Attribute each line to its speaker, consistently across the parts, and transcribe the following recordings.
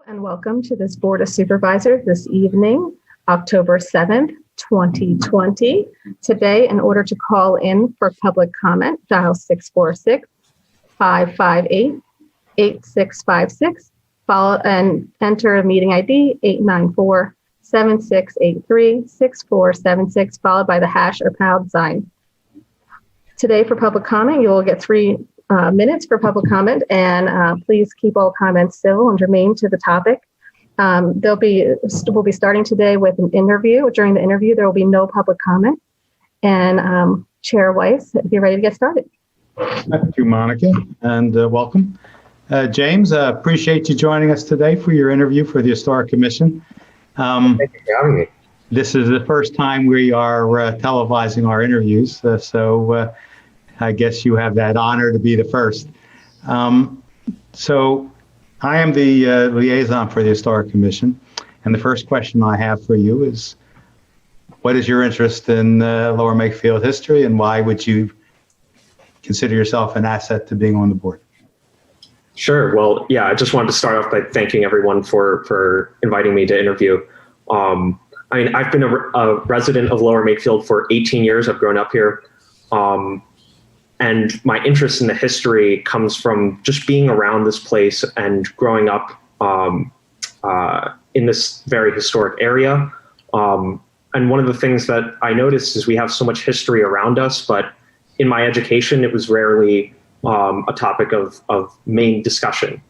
Speaker 1: And welcome to this Board of Supervisors this evening, October 7th, 2020. Today, in order to call in for public comment, dial 646-558-8656, follow and enter meeting ID 894-7683-6476, followed by the hash or pound sign. Today, for public comment, you will get 3 minutes for public comment, and please keep all comments civil and germane to the topic. We'll be starting today with an interview. During the interview, there will be no public comment. And Chair Weiss, if you're ready to get started.
Speaker 2: Thank you, Monica, and welcome. James, appreciate you joining us today for your interview for the Historic Commission.
Speaker 3: Thank you for having me.
Speaker 2: This is the first time we are televising our interviews, so I guess you have that honor to be the first. So I am the liaison for the Historic Commission, and the first question I have for you is, what is your interest in Lower Makefield history, and why would you consider yourself an asset to being on the board?
Speaker 3: Sure. Well, yeah, I just wanted to start off by thanking everyone for inviting me to interview. I mean, I've been a resident of Lower Makefield for 18 years. I've grown up here. And my interest in the history comes from just being around this place and growing up in this very historic area. And one of the things that I noticed is we have so much history around us, but in my education, it was rarely a topic of main discussion.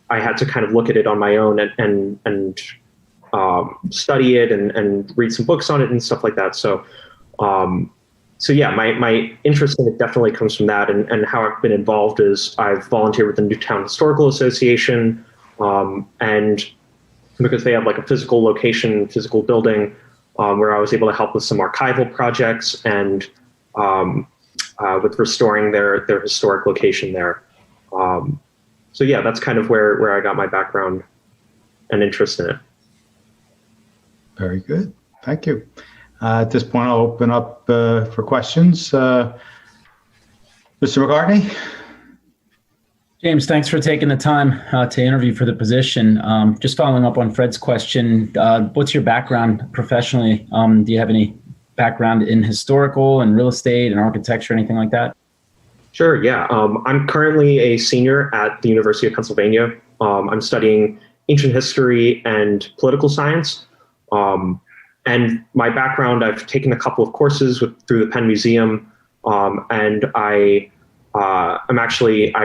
Speaker 3: I had to kind of look at it on my own and study it and read some books on it and stuff like that. So yeah, my interest in it definitely comes from that, and how I've been involved is I've volunteered with the Newtown Historical Association, and because they have like a physical location, physical building, where I was able to help with some archival projects and with restoring their historic location there. So yeah, that's kind of where I got my background and interest in it.
Speaker 2: Very good. Thank you. At this point, I'll open up for questions. Mr. McCartney?
Speaker 4: James, thanks for taking the time to interview for the position. Just following up on Fred's question, what's your background professionally? Do you have any background in historical and real estate and architecture, anything like that?
Speaker 3: Sure, yeah. I'm currently a senior at the University of Pennsylvania. I'm studying ancient history and political science. And my background, I've taken a couple of courses through the Penn Museum, and I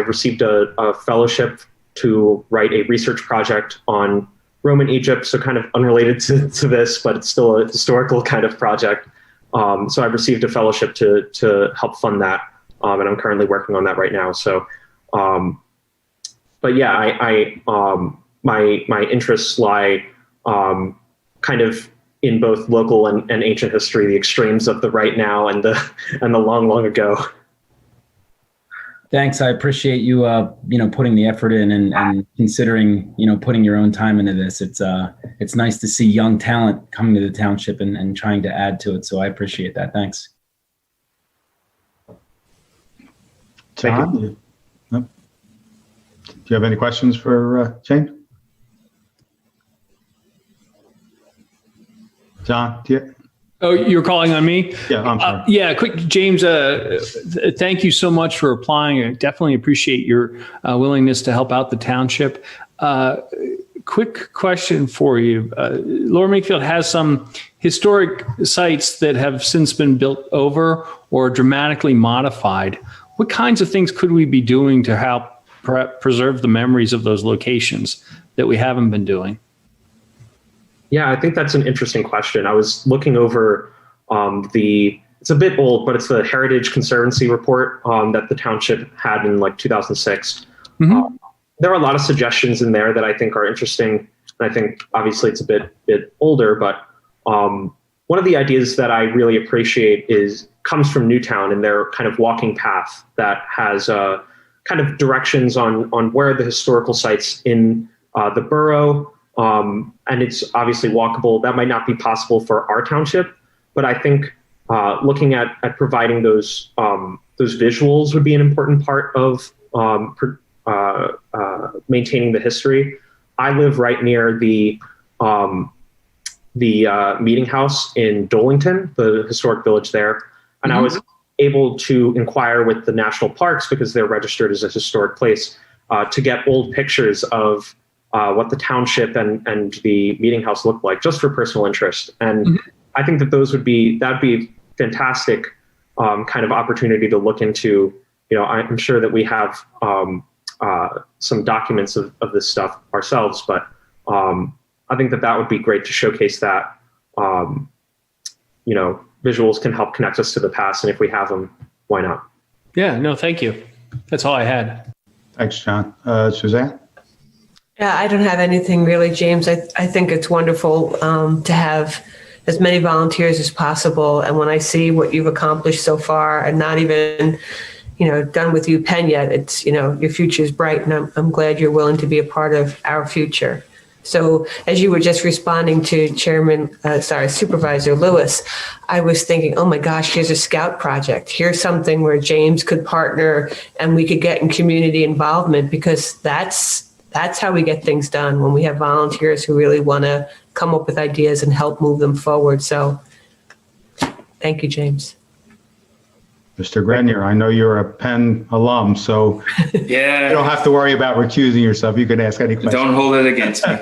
Speaker 3: received a fellowship to write a research project on Roman Egypt, so kind of unrelated to this, but it's still a historical kind of project. So I've received a fellowship to help fund that, and I'm currently working on that right now. So, but yeah, my interests lie kind of in both local and ancient history, the extremes of the right now and the long ago.
Speaker 4: Thanks. I appreciate you, putting the effort in and considering, putting your own time into this. It's nice to see young talent coming to the township and trying to add to it. So I appreciate that. Thanks.
Speaker 2: John, do you have any questions for Jane? John, do you?
Speaker 5: Oh, you're calling on me?
Speaker 2: Yeah, I'm sorry.
Speaker 5: Quick, James, thank you so much for applying. I definitely appreciate your willingness to help out the township. Quick question for you. Lower Makefield has some historic sites that have since been built over or dramatically modified. What kinds of things could we be doing to help preserve the memories of those locations that we haven't been doing?
Speaker 3: Yeah, I think that's an interesting question. I was looking over it's a bit old, but it's the Heritage Conservancy report that the township had in like 2006. Mm-hmm. There are a lot of suggestions in there that I think are interesting. And I think obviously it's a bit older, but one of the ideas that I really appreciate comes from Newtown and their kind of walking path that has kind of directions on where the historical sites in the borough. And it's obviously walkable. That might not be possible for our township, but I think looking at providing those visuals would be an important part of maintaining the history. I live right near the meeting house in Dolington, the historic village there, and I was able to inquire with the national parks, because they're registered as a historic place, to get old pictures of what the township and the meeting house looked like, just for personal interest. And I think that that'd be fantastic kind of opportunity to look into. I'm sure that we have some documents of this stuff ourselves, but I think that would be great to showcase that. Visuals can help connect us to the past, and if we have them, why not?
Speaker 5: Yeah, no, thank you. That's all I had.
Speaker 2: Thanks, John. Suzanne?
Speaker 6: Yeah, I don't have anything really, James. I think it's wonderful to have as many volunteers as possible. And when I see what you've accomplished so far, and not even, done with UPenn yet, it's, your future is bright, and I'm glad you're willing to be a part of our future. So as you were just responding to Supervisor Lewis, I was thinking, oh my gosh, here's a scout project. Here's something where James could partner and we could get in community involvement, because that's how we get things done, when we have volunteers who really want to come up with ideas and help move them forward. So thank you, James.
Speaker 2: Mr. Grenier, I know you're a Penn alum, so
Speaker 7: yeah,
Speaker 2: you don't have to worry about recusing yourself. You can ask any question.
Speaker 7: Don't hold it against me.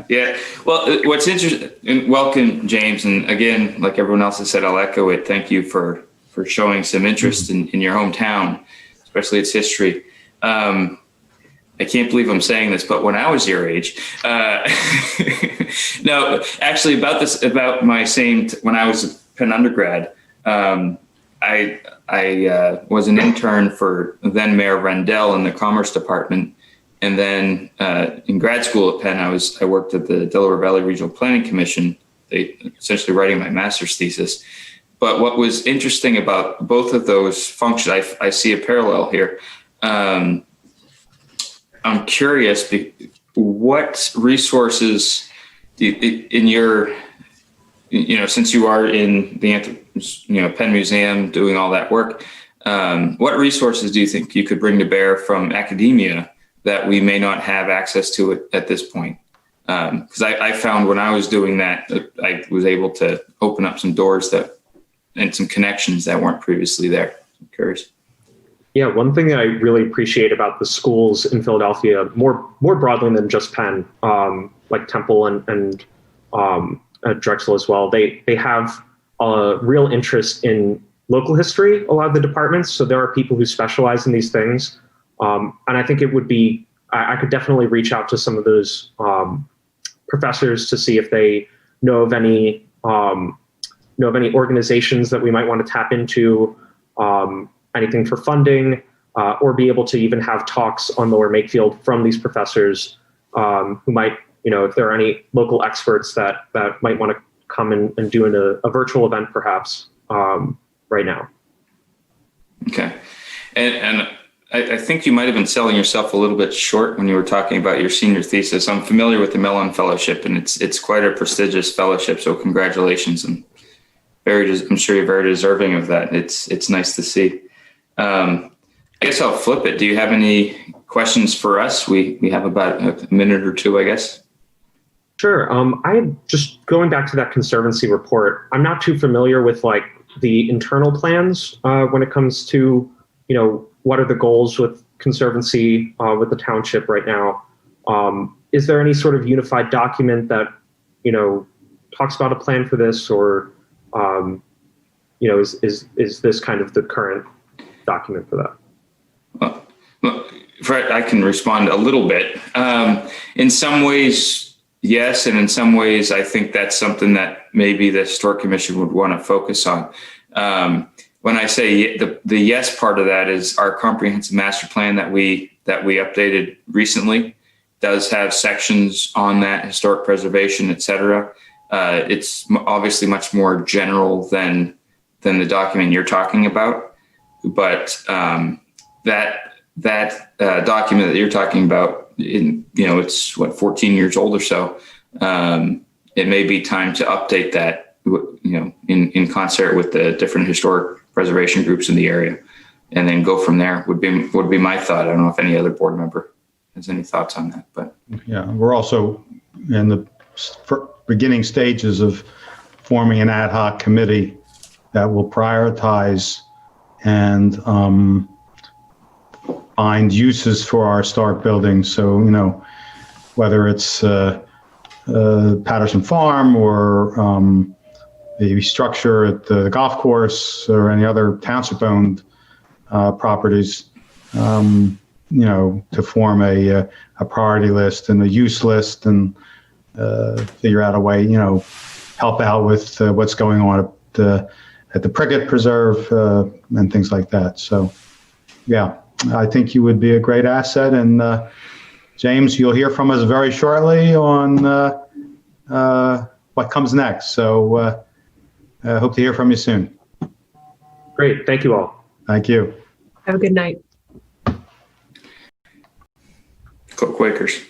Speaker 7: Yeah. Well, what's interesting, and welcome, James. And again, like everyone else has said, I'll echo it. Thank you for showing some interest in your hometown, especially its history. I can't believe I'm saying this, but when I was your age, no, actually about my same, when I was a Penn undergrad, I was an intern for then Mayor Rendell in the Commerce Department, and then in grad school at Penn, I worked at the Delaware Valley Regional Planning Commission, essentially writing my master's thesis. But what was interesting about both of those functions, I see a parallel here. I'm curious, what resources in your, since you are in the Penn Museum doing all that work, what resources do you think you could bring to bear from academia that we may not have access to at this point? Because I found when I was doing that, I was able to open up some doors and some connections that weren't previously there. I'm curious.
Speaker 3: Yeah, one thing that I really appreciate about the schools in Philadelphia, more broadly than just Penn, like Temple and Drexel as well, they have a real interest in local history, a lot of the departments. So there are people who specialize in these things. And I think it would be, I could definitely reach out to some of those professors to see if they know of any organizations that we might want to tap into, anything for funding, or be able to even have talks on Lower Makefield from these professors who might, if there are any local experts that might want to come and do a virtual event perhaps right now.
Speaker 7: Okay. And I think you might have been selling yourself a little bit short when you were talking about your senior thesis. I'm familiar with the Mellon Fellowship, and it's quite a prestigious fellowship. So congratulations, and I'm sure you're very deserving of that. It's nice to see. I guess I'll flip it. Do you have any questions for us? We have about a minute or two, I guess.
Speaker 3: Sure. I just going back to that Conservancy report, I'm not too familiar with like the internal plans when it comes to, what are the goals with Conservancy with the township right now? Is there any sort of unified document that, talks about a plan for this, or, is this kind of the current document for that?
Speaker 7: Well, Fred, I can respond a little bit. In some ways, yes, and in some ways, I think that's something that maybe the Historic Commission would want to focus on. When I say the yes part of that is our comprehensive master plan that we updated recently does have sections on that, historic preservation, et cetera. It's obviously much more general than the document you're talking about, but that document that you're talking about, it's 14 years old or so. It may be time to update that, in concert with the different historic preservation groups in the area, and then go from there would be my thought. I don't know if any other board member has any thoughts on that. But
Speaker 2: Yeah, we're also in the beginning stages of forming an ad hoc committee that will prioritize and find uses for our historic buildings. So, whether it's Patterson Farm or the structure at the golf course or any other township-owned properties, to form a priority list and a use list and figure out a way, help out with what's going on at the Prickett Preserve and things like that. So, yeah, I think you would be a great asset. And James, you'll hear from us very shortly on what comes next. So I hope to hear from you soon.
Speaker 3: Great. Thank you all.
Speaker 2: Thank you.
Speaker 6: Have a good night.
Speaker 7: go Quakers.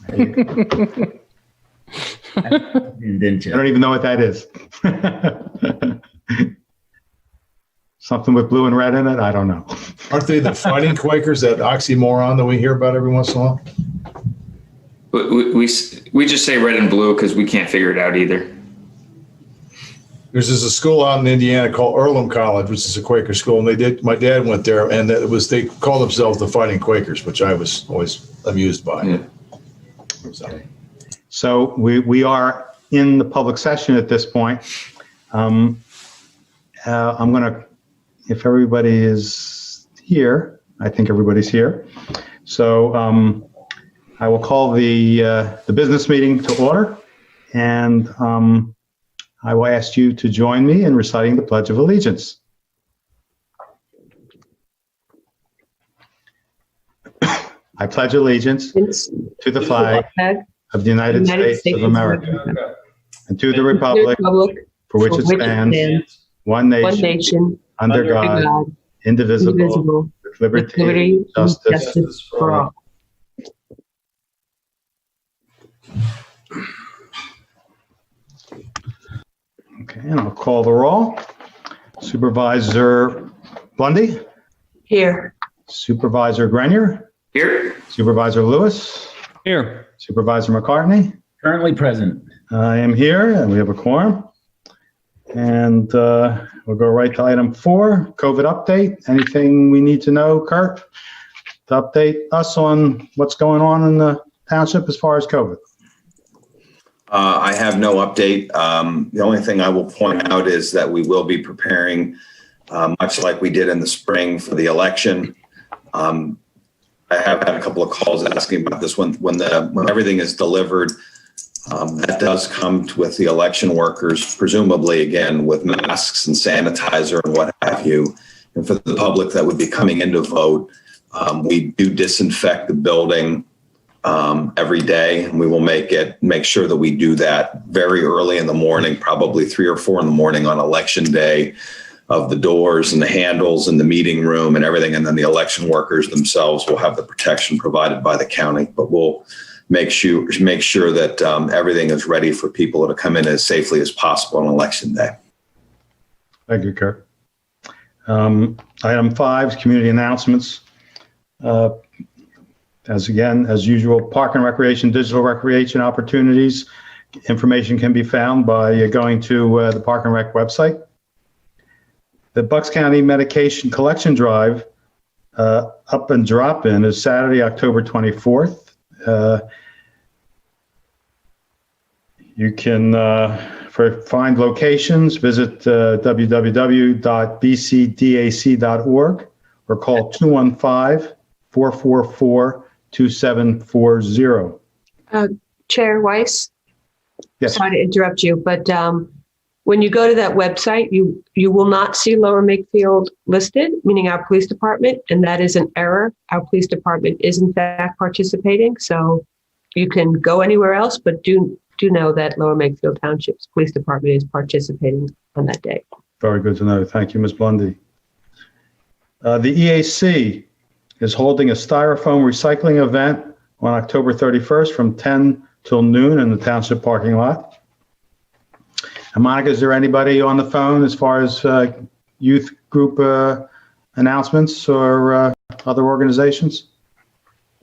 Speaker 4: Didn't
Speaker 2: I
Speaker 4: you?
Speaker 2: don't even know what that is. Something with blue and red in it? I don't know.
Speaker 8: Aren't they the fighting Quakers, that oxymoron that we hear about every once in a while?
Speaker 7: We just say red and blue because we can't figure it out either.
Speaker 8: There's a school out in Indiana called Earlham College, which is a Quaker school, and my dad went there, and they called themselves the Fighting Quakers, which I was always amused by.
Speaker 7: Yeah.
Speaker 2: So we are in the public session at this point. I'm going to, if everybody is here, I think everybody's here. So I will call the business meeting to order, and I will ask you to join me in reciting the Pledge of Allegiance. I pledge allegiance to the flag of the United States of America and to the republic for which it stands, one nation, under God, indivisible, with liberty and justice for all. Okay, and I'll call the roll. Supervisor Bundy,
Speaker 6: Here.
Speaker 2: Supervisor Grenier,
Speaker 7: Here.
Speaker 2: Supervisor Lewis,
Speaker 5: Here.
Speaker 2: Supervisor McCartney.
Speaker 4: Currently present.
Speaker 2: I am here, and we have a quorum. And we'll go right to item 4, COVID update. Anything we need to know, Kurt, to update us on what's going on in the township as far as COVID?
Speaker 9: I have no update. The only thing I will point out is that we will be preparing, much like we did in the spring for the election. I have had a couple of calls asking about this when everything is delivered. That does come with the election workers, presumably again with masks and sanitizer and what have you. And for the public that would be coming in to vote, we do disinfect the building every day, and we will make sure that we do that very early in the morning, probably 3 or 4 in the morning on election day, of the doors and the handles and the meeting room and everything. And then the election workers themselves will have the protection provided by the county, but we'll make sure that everything is ready for people to come in as safely as possible on election day.
Speaker 2: Thank you, Kurt. Item 5 is community announcements. As usual, park and recreation, digital recreation opportunities. Information can be found by going to the Park and Rec website. The Bucks County Medication Collection Drive Up and Drop-In is Saturday, October 24th. You can, find locations, visit www.bcdac.org or call 215-444-2740.
Speaker 6: Chair Weiss?
Speaker 2: Yes.
Speaker 6: Sorry to interrupt you, but when you go to that website, you will not see Lower Makefield listed, meaning our police department, and that is an error. Our police department is in fact participating, so you can go anywhere else, but do know that Lower Makefield Township's police department is participating on that day.
Speaker 2: Very good to know. Thank you, Ms. Blundy. The EAC is holding a styrofoam recycling event on October 31st from 10 till noon in the township parking lot. And Monica, is there anybody on the phone as far as youth group announcements or other organizations?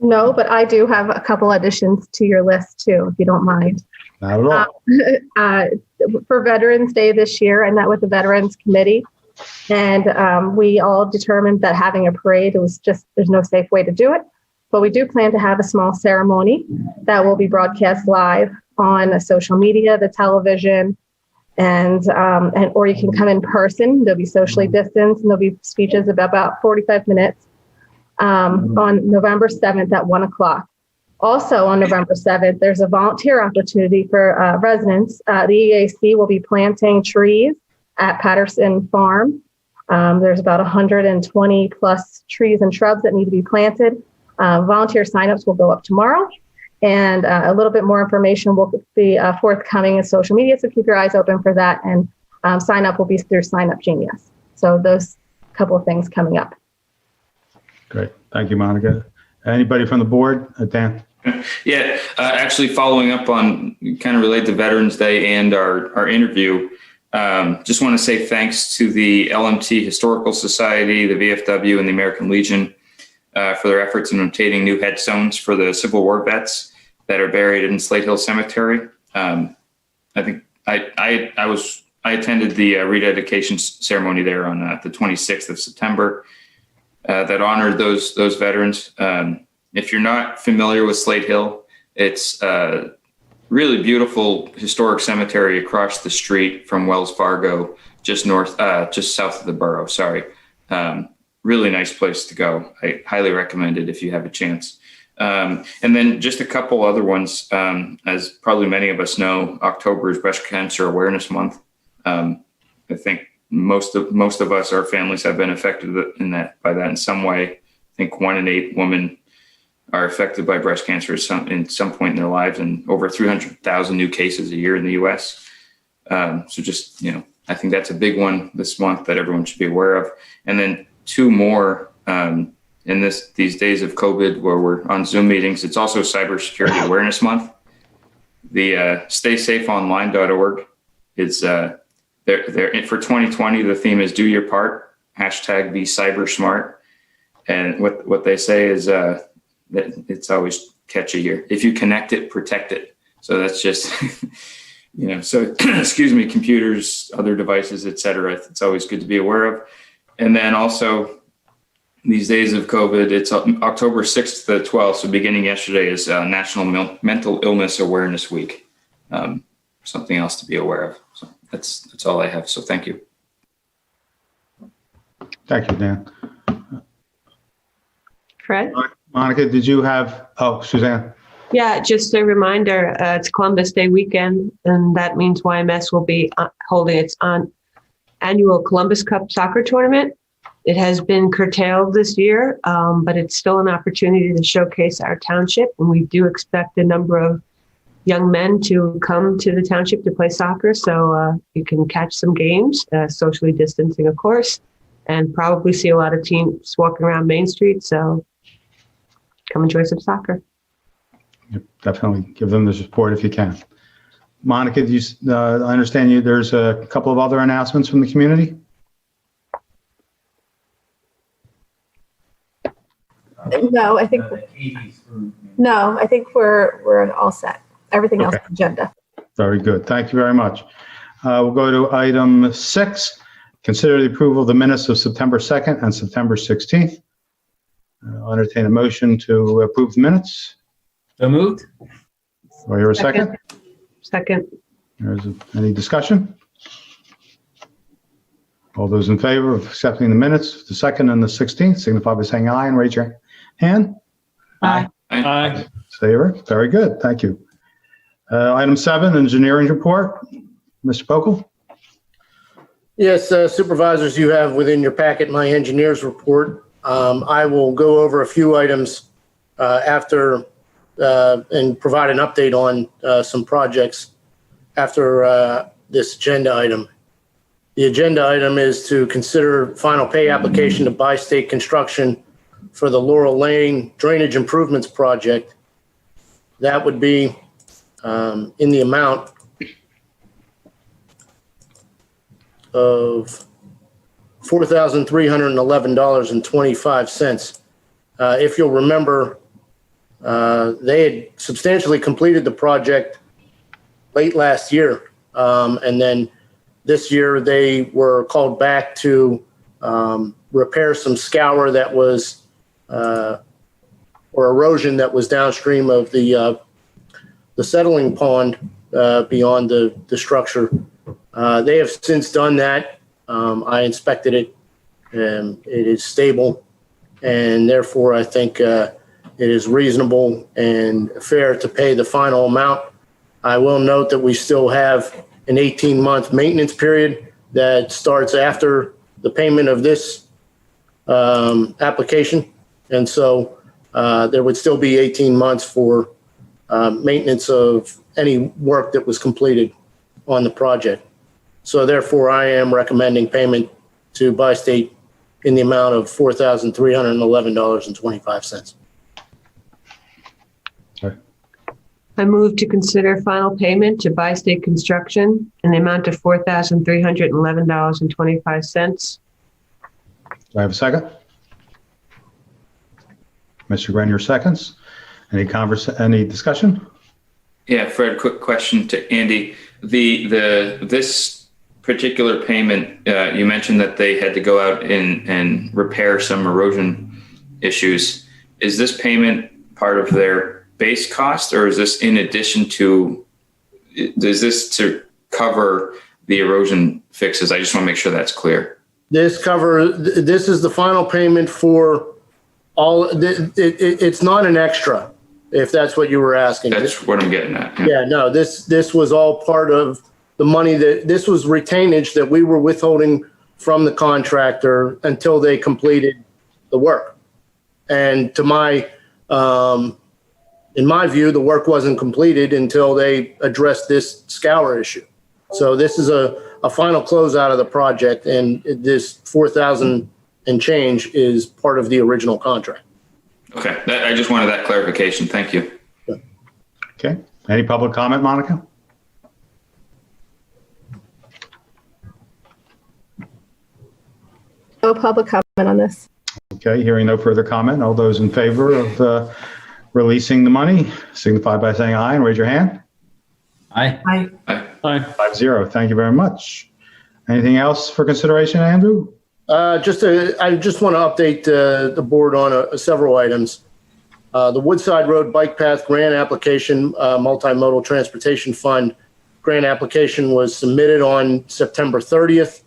Speaker 1: No, but I do have a couple additions to your list too, if you don't mind.
Speaker 2: Not at all.
Speaker 1: For Veterans Day this year, I met with the Veterans Committee, and we all determined that having a parade, there's no safe way to do it. But we do plan to have a small ceremony that will be broadcast live on social media, the television, and or you can come in person. There'll be socially distanced, and there'll be speeches of about 45 minutes on November 7th at 1:00. Also on November 7th, there's a volunteer opportunity for residents. The EAC will be planting trees at Patterson Farm. There's about 120 plus trees and shrubs that need to be planted. Volunteer signups will go up tomorrow, and a little bit more information will be forthcoming in social media, so keep your eyes open for that, and sign up will be through Sign Up Genius. So those couple of things coming up.
Speaker 2: Great. Thank you, Monica. Anybody from the board? Dan?
Speaker 7: Yeah, actually following up on kind of related to Veterans Day and our interview, just want to say thanks to the LMT Historical Society, the VFW, and the American Legion for their efforts in obtaining new headstones for the Civil War vets that are buried in Slate Hill Cemetery. I think I attended the rededication ceremony there on the 26th of September that honored those veterans. If you're not familiar with Slate Hill, it's a really beautiful historic cemetery across the street from Wells Fargo, just south of the borough. Sorry. Really nice place to go. I highly recommend it if you have a chance. And then just a couple other ones. As probably many of us know, October is Breast Cancer Awareness Month. I think most of us, our families, have been affected by that in some way. I think 1 in 8 women are affected by breast cancer in some point in their lives, and over 300,000 new cases a year in the U.S. So just, I think that's a big one this month that everyone should be aware of. And then 2 more in these days of COVID where we're on Zoom meetings. It's also Cybersecurity Awareness Month. The StaySafeOnline.org is there for 2020. The theme is "Do Your Part." #BeCyberSmart. And what they say is that it's always catchy here. If you connect it, protect it. So that's just, so excuse me, computers, other devices, et cetera. It's always good to be aware of. And then also these days of COVID, it's October 6th to the 12th. So beginning yesterday is National Mental Illness Awareness Week. Something else to be aware of. So that's all I have. So thank you.
Speaker 2: Thank you, Dan.
Speaker 6: Fred?
Speaker 2: Monica, did you have, Suzanne?
Speaker 6: Yeah, just a reminder, it's Columbus Day weekend, and that means YMS will be holding its annual Columbus Cup soccer tournament. It has been curtailed this year, but it's still an opportunity to showcase our township, and we do expect a number of young men to come to the township to play soccer, so you can catch some games, socially distancing, of course, and probably see a lot of teams walking around Main Street, so come enjoy some soccer.
Speaker 2: Yep, definitely give them the support if you can. Monica, I understand there's a couple of other announcements from the community?
Speaker 1: No, I think we're all set. Everything else on the agenda.
Speaker 2: Very good. Thank you very much. We'll go to item 6. Consider the approval of the minutes of September 2nd and September 16th. I'll entertain a motion to approve the minutes.
Speaker 4: So moved.
Speaker 2: Do I hear a second?
Speaker 6: Second.
Speaker 2: Any discussion? All those in favor of accepting the minutes, the 2nd and the 16th, signify by saying aye and raise your hand.
Speaker 6: Aye.
Speaker 5: Aye.
Speaker 2: Favor. Very good. Thank you. Item 7, engineering report. Mr. Pokel?
Speaker 10: Yes, supervisors, you have within your packet my engineer's report. I will go over a few items after and provide an update on some projects after this agenda item. The agenda item is to consider final pay application to Bi-State Construction for the Laurel Lane Drainage Improvements Project. That would be in the amount of $4,311.25. if you'll remember, they had substantially completed the project late last year. And then this year they were called back to repair some scour that was, or erosion that was downstream of the settling pond beyond the structure. They have since done that. I inspected it, and it is stable, and therefore I think it is reasonable and fair to pay the final amount. I will note that we still have an 18-month maintenance period that starts after the payment of this application, and so there would still be 18 months for maintenance of any work that was completed on the project. So therefore, I am recommending payment to Bi-State in the amount of $4,311.25.
Speaker 6: I move to consider final payment to Bi-State Construction in the amount of $4,311.25.
Speaker 2: Do I have a second? Mr. Grenier seconds. Any discussion?
Speaker 7: Yeah, Fred, quick question to Andy. This particular payment, you mentioned that they had to go out and repair some erosion issues. Is this payment part of their base cost, or is this in addition to, is this to cover the erosion fixes? I just want to make sure that's clear.
Speaker 10: This is the final payment for all. It's not an extra, if that's what you were asking.
Speaker 7: That's what I'm getting at.
Speaker 10: Yeah, no, this was all part of the money this was retainage that we were withholding from the contractor until they completed the work. And to in my view, the work wasn't completed until they addressed this scour issue. So this is a final closeout of the project, and this $4,000 and change is part of the original contract.
Speaker 7: Okay, I just wanted that clarification. Thank you.
Speaker 2: Okay. Any public comment, Monica?
Speaker 1: No public comment on this.
Speaker 2: Okay, hearing no further comment. All those in favor of releasing the money, signify by saying aye and raise your hand.
Speaker 4: Aye.
Speaker 6: Aye.
Speaker 5: Aye.
Speaker 2: 5-0. Thank you very much. Anything else for consideration, Andrew?
Speaker 10: I just want to update the board on several items. The Woodside Road Bike Path Grant Application, Multimodal Transportation Fund grant application was submitted on September 30th,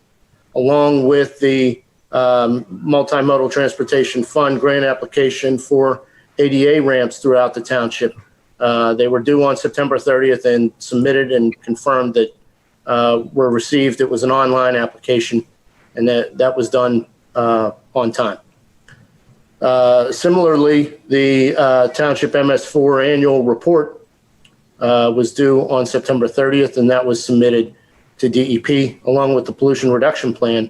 Speaker 10: along with the Multimodal Transportation Fund grant application for ADA ramps throughout the township. They were due on September 30th and submitted and confirmed that were received. It was an online application, and that was done on time. Similarly, the Township MS4 annual report was due on September 30th, and that was submitted to DEP along with the pollution reduction plan,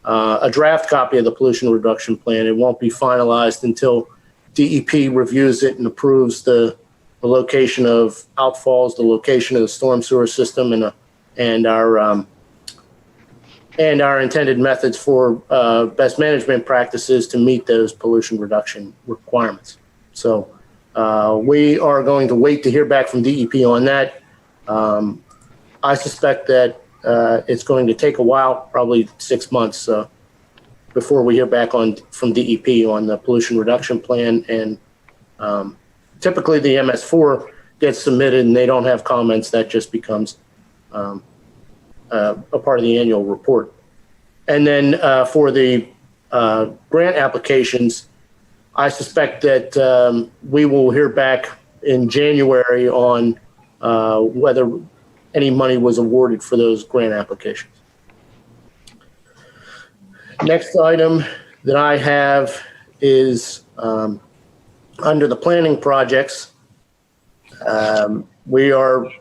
Speaker 10: a draft copy of the pollution reduction plan. It won't be finalized until DEP reviews it and approves the location of outfalls, the location of the storm sewer system, and our intended methods for best management practices to meet those pollution reduction requirements. So we are going to wait to hear back from DEP on that. I suspect that it's going to take a while, probably 6 months, before we hear back from DEP on the pollution reduction plan. And typically the MS4 gets submitted and they don't have comments. That just becomes a part of the annual report. And then for the grant applications, I suspect that we will hear back in January on whether any money was awarded for those grant applications. Next item that I have is under the planning projects. We are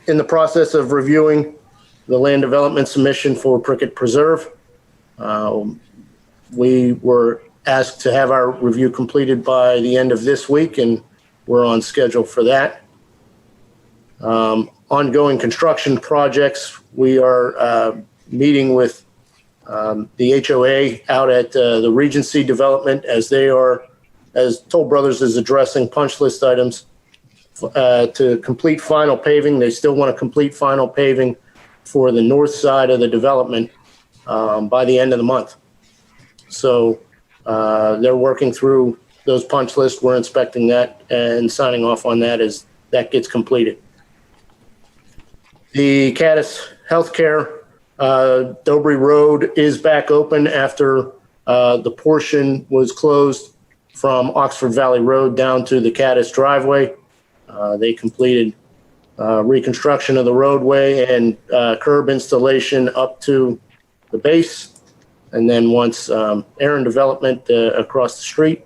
Speaker 10: in the process of reviewing the land development submission for Prickett Preserve. We were asked to have our review completed by the end of this week, and we're on schedule for that. Ongoing construction projects, we are meeting with the HOA out at the Regency development as they are as Toll Brothers is addressing punch list items to complete final paving. They still want to complete final paving for the north side of the development by the end of the month. So they're working through those punch lists. We're inspecting that and signing off on that as that gets completed. The Caddis Healthcare Dobry Road is back open after the portion was closed from Oxford Valley Road down to the Caddis driveway. They completed reconstruction of the roadway and curb installation up to the base. And then once Aaron Development across the street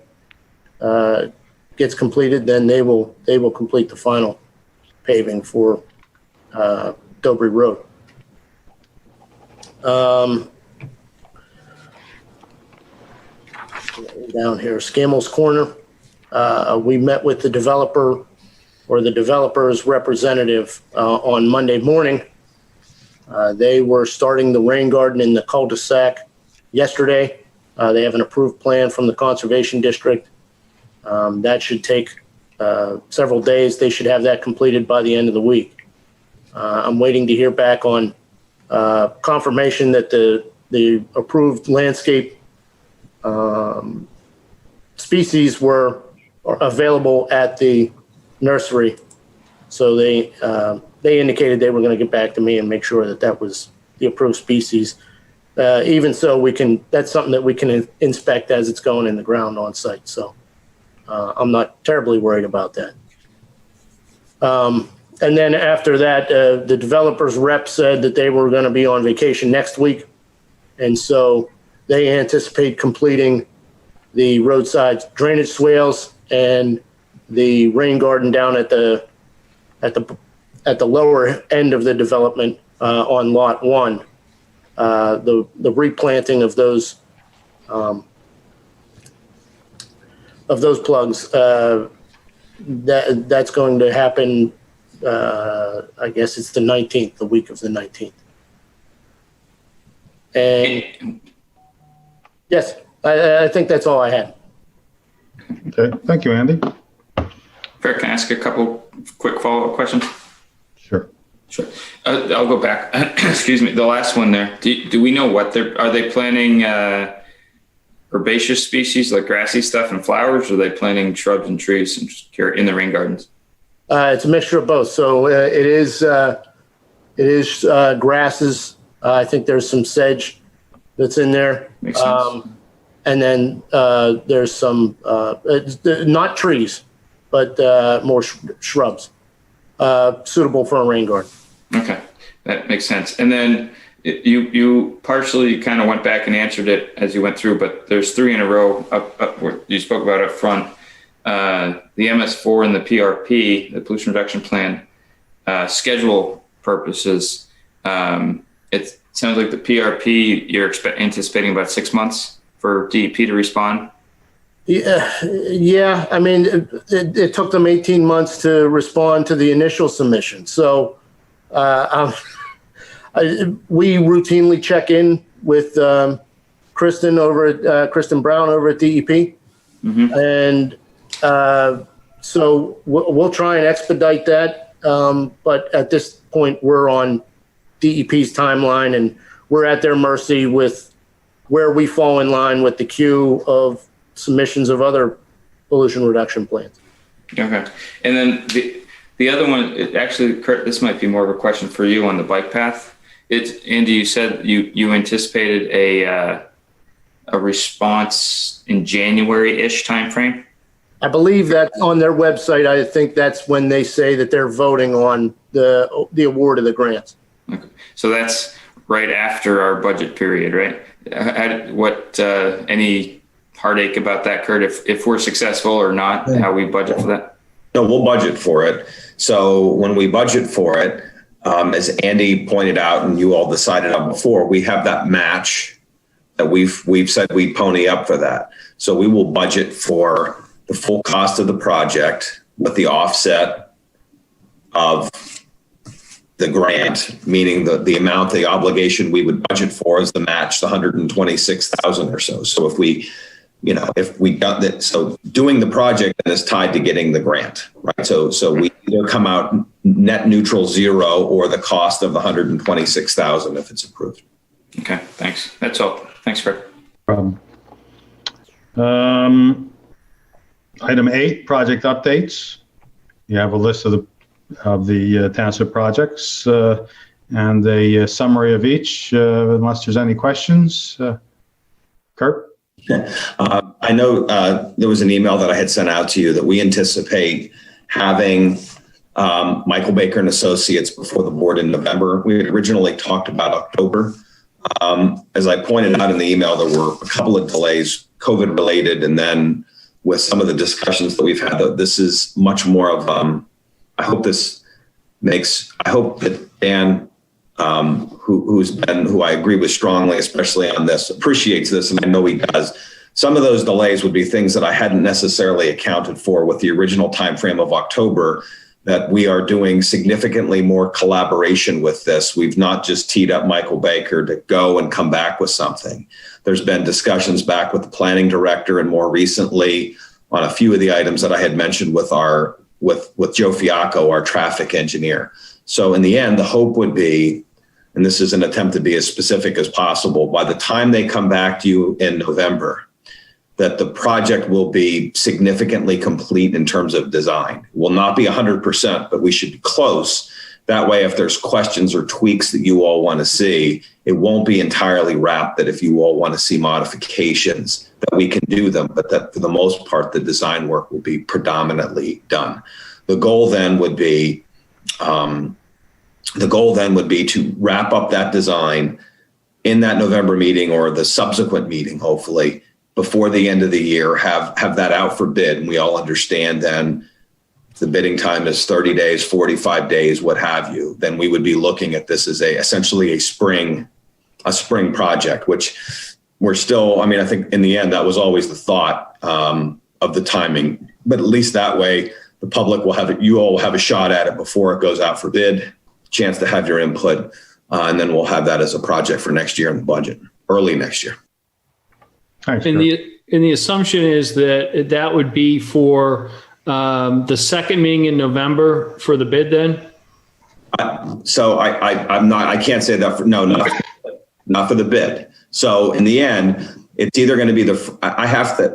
Speaker 10: gets completed, then they will complete the final paving for Dobry Road. Down here, Scammell's Corner. We met with the developer or the developer's representative on Monday morning. They were starting the rain garden in the cul-de-sac yesterday. They have an approved plan from the Conservation District. That should take several days. They should have that completed by the end of the week. I'm waiting to hear back on confirmation that the approved landscape species were available at the nursery. So they indicated they were going to get back to me and make sure that that was the approved species. Even so, that's something that we can inspect as it's going in the ground on site. So I'm not terribly worried about that. And then after that, the developer's rep said that they were going to be on vacation next week. And so they anticipate completing the roadside drainage swales and the rain garden down at the lower end of the development on lot 1. The replanting of those plugs, that's going to happen. I guess it's the 19th, the week of the 19th. And yes, I think that's all I had.
Speaker 2: Okay, thank you, Andy.
Speaker 7: Fair, can I ask a couple quick follow-up questions?
Speaker 2: Sure.
Speaker 7: Sure. I'll go back. Excuse me. The last one there. Do we know what are they planting herbaceous species like grassy stuff and flowers, or are they planting shrubs and trees in the rain gardens?
Speaker 10: It's a mixture of both. So it is grasses. I think there's some sedge that's in there.
Speaker 7: Makes sense.
Speaker 10: And then there's some not trees, but more shrubs suitable for a rain garden.
Speaker 7: Okay, that makes sense. And then you partially kind of went back and answered it as you went through, but there's 3 in a row up where you spoke about up front. The MS4 and the PRP, the pollution reduction plan, schedule purposes. It sounds like the PRP, you're anticipating about 6 months for DEP to respond.
Speaker 10: Yeah. I mean, it took them 18 months to respond to the initial submission. So we routinely check in with Kristen Brown over at DEP. Mm-hmm. And so we'll try and expedite that. But at this point, we're on DEP's timeline, and we're at their mercy with where we fall in line with the queue of submissions of other pollution reduction plans. Okay.
Speaker 7: And then the other one, actually, Kurt, this might be more of a question for you on the bike path. Andy, you said you anticipated a response in January-ish timeframe?
Speaker 10: I believe that on their website, I think that's when they say that they're voting on the award of the grants.
Speaker 7: Okay. So that's right after our budget period, right? Any heartache about that, Kurt, if we're successful or not, how we budget for that?
Speaker 9: No, we'll budget for it. So when we budget for it, as Andy pointed out and you all decided on before, we have that match that we've said we pony up for that. So we will budget for the full cost of the project with the offset of the grant, meaning the amount, the obligation we would budget for is the match, the 126,000 or so. So if we if we got that, so doing the project is tied to getting the grant, right? So we either come out net neutral zero or the cost of the $126,000 if it's approved.
Speaker 7: Okay, thanks. That's all. Thanks, Fred.
Speaker 2: Problem. Item 8, project updates. You have a list of the township projects and a summary of each, unless there's any questions. Kurt?
Speaker 9: I know there was an email that I had sent out to you that we anticipate having Michael Baker and Associates before the board in November. We had originally talked about October. As I pointed out in the email, there were a couple of delays, COVID related, and then with some of the discussions that we've had, this is much more of, I hope that Dan, who I agree with strongly, especially on this, appreciates this, and I know he does. Some of those delays would be things that I hadn't necessarily accounted for with the original timeframe of October, that we are doing significantly more collaboration with this. We've not just teed up Michael Baker to go and come back with something. There's been discussions back with the planning director and more recently on a few of the items that I had mentioned with Joe Fiacco, our traffic engineer. So in the end, the hope would be, and this is an attempt to be as specific as possible, by the time they come back to you in November, that the project will be significantly complete in terms of design. Will not be 100%, but we should be close. That way, if there's questions or tweaks that you all want to see, it won't be entirely wrapped, that if you all want to see modifications, that we can do them, but that for the most part, the design work will be predominantly done. The goal then would be to wrap up that design in that November meeting or the subsequent meeting, hopefully, before the end of the year, have that out for bid. And we all understand then the bidding time is 30 days, 45 days, what have you. Then we would be looking at this as essentially a spring project, which we're still, I think in the end, that was always the thought of the timing, but at least that way the public will have it, you all will have a shot at it before it goes out for bid, chance to have your input, and then we'll have that as a project for next year in the budget, early next year.
Speaker 2: Thanks,
Speaker 5: and the assumption is that would be for the second meeting in November for the bid then?
Speaker 9: I can't say that not for the bid. So in the end, it's either going to be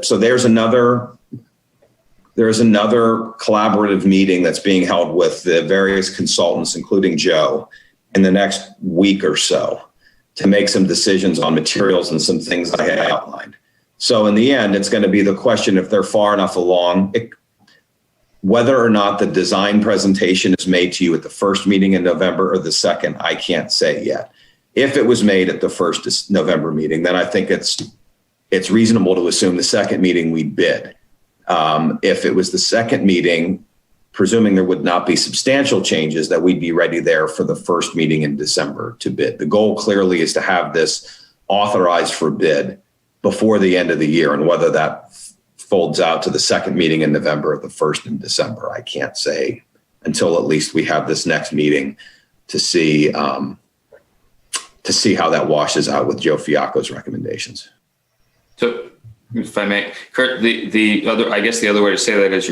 Speaker 9: so there's another collaborative meeting that's being held with the various consultants, including Joe, in the next week or so to make some decisions on materials and some things I had outlined. So in the end, it's going to be the question if they're far enough along, whether or not the design presentation is made to you at the first meeting in November or the second, I can't say yet. If it was made at the first November meeting, then I think it's reasonable to assume the second meeting we bid. If it was the second meeting, presuming there would not be substantial changes, that we'd be ready there for the first meeting in December to bid. The goal clearly is to have this authorized for bid before the end of the year, and whether that folds out to the second meeting in November or the first in December, I can't say until at least we have this next meeting to see how that washes out with Joe Fiacco's recommendations.
Speaker 7: So, if I may, Kurt, the other way to say that is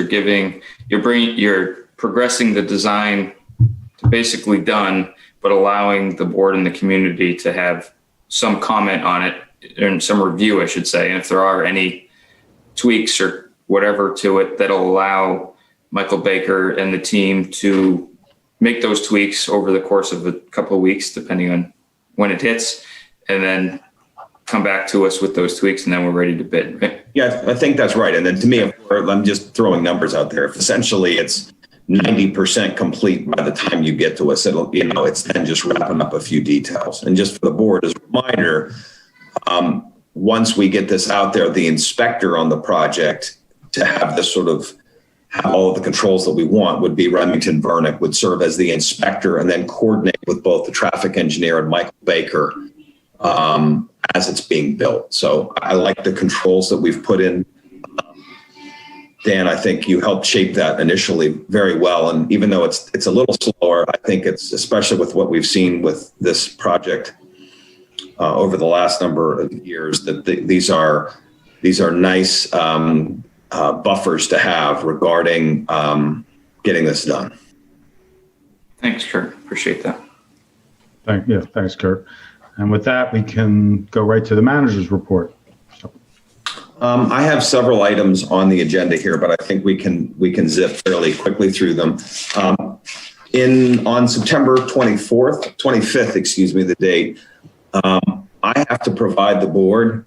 Speaker 7: you're progressing the design to basically done, but allowing the board and the community to have some comment on it and some review, I should say. And if there are any tweaks or whatever to it, that'll allow Michael Baker and the team to make those tweaks over the course of a couple of weeks, depending on when it hits, and then come back to us with those tweaks, and then we're ready to bid. Right?
Speaker 9: Yeah, I think that's right. And then to me, I'm just throwing numbers out there. If essentially it's 90% complete by the time you get to us, it's then just wrapping up a few details. And just for the board, as a reminder, once we get this out there, the inspector on the project to have this sort of have all of the controls that we want would be Remington Vernick, would serve as the inspector and then coordinate with both the traffic engineer and Michael Baker as it's being built. So I like the controls that we've put in. Dan, I think you helped shape that initially very well. And even though it's a little slower, I think it's, especially with what we've seen with this project over the last number of years, that these are these are nice buffers to have regarding getting this done.
Speaker 7: Thanks, Kurt. Appreciate that.
Speaker 2: Thanks, Kurt. And with that, we can go right to the manager's report.
Speaker 9: I have several items on the agenda here, but I think we can zip fairly quickly through them. On September 25th, excuse me, the date, I have to provide the board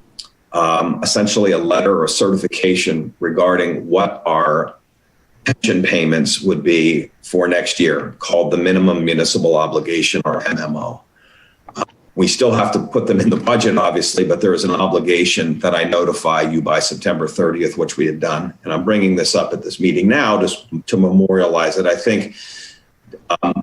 Speaker 9: essentially a letter or certification regarding what our pension payments would be for next year, called the minimum municipal obligation, or MMO. We still have to put them in the budget, obviously, but there is an obligation that I notify you by September 30th, which we had done. And I'm bringing this up at this meeting now just to memorialize it. I think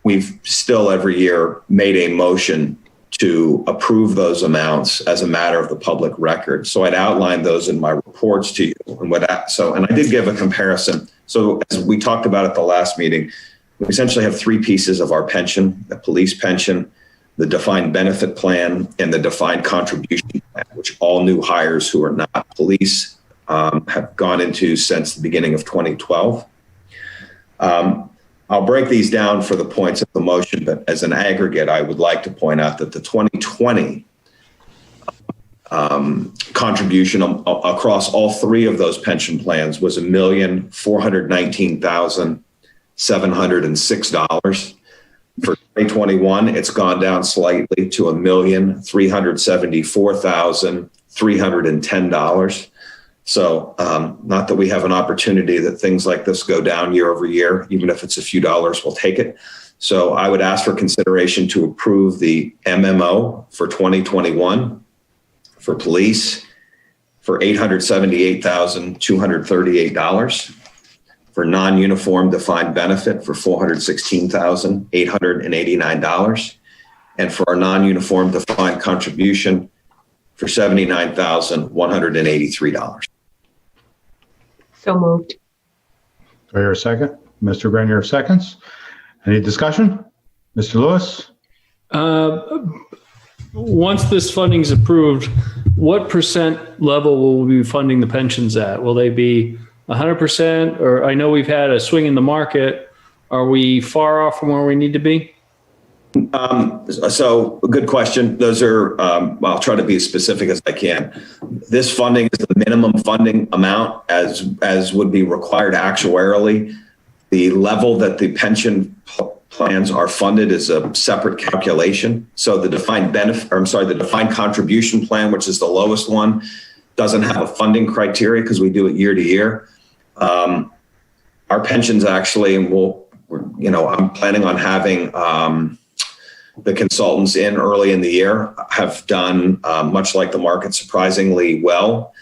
Speaker 9: we've still every year made a motion to approve those amounts as a matter of the public record. So I'd outlined those in my reports to you. And I did give a comparison. So as we talked about at the last meeting, we essentially have three pieces of our pension: the police pension, the defined benefit plan, and the defined contribution plan, which all new hires who are not police have gone into since the beginning of 2012. I'll break these down for the points of the motion, but as an aggregate, I would like to point out that the 2020 contribution across all three of those pension plans was $1,419,706. For 2021, it's gone down slightly to $1,374,310. So not that we have an opportunity that things like this go down year over year, even if it's a few dollars, we'll take it. So I would ask for consideration to approve the MMO for 2021 for police for $878,238, for non-uniform defined benefit for $416,889, and for our non-uniform defined contribution for $79,183.
Speaker 6: So moved.
Speaker 2: Do I hear a second? Mr. Grenier seconds. Any discussion? Mr. Lewis?
Speaker 5: Once this funding is approved, what percent level will we be funding the pensions at? Will they be 100%? Or I know we've had a swing in the market. Are we far off from where we need to be?
Speaker 9: So good question. Those are, I'll try to be as specific as I can. This funding is the minimum funding amount as would be required actuarially. The level that the pension plans are funded is a separate calculation. So the defined contribution plan, which is the lowest one, doesn't have a funding criteria because we do it year to year. Our pensions actually, and I'm planning on having the consultants in early in the year, have done much like the market surprisingly well.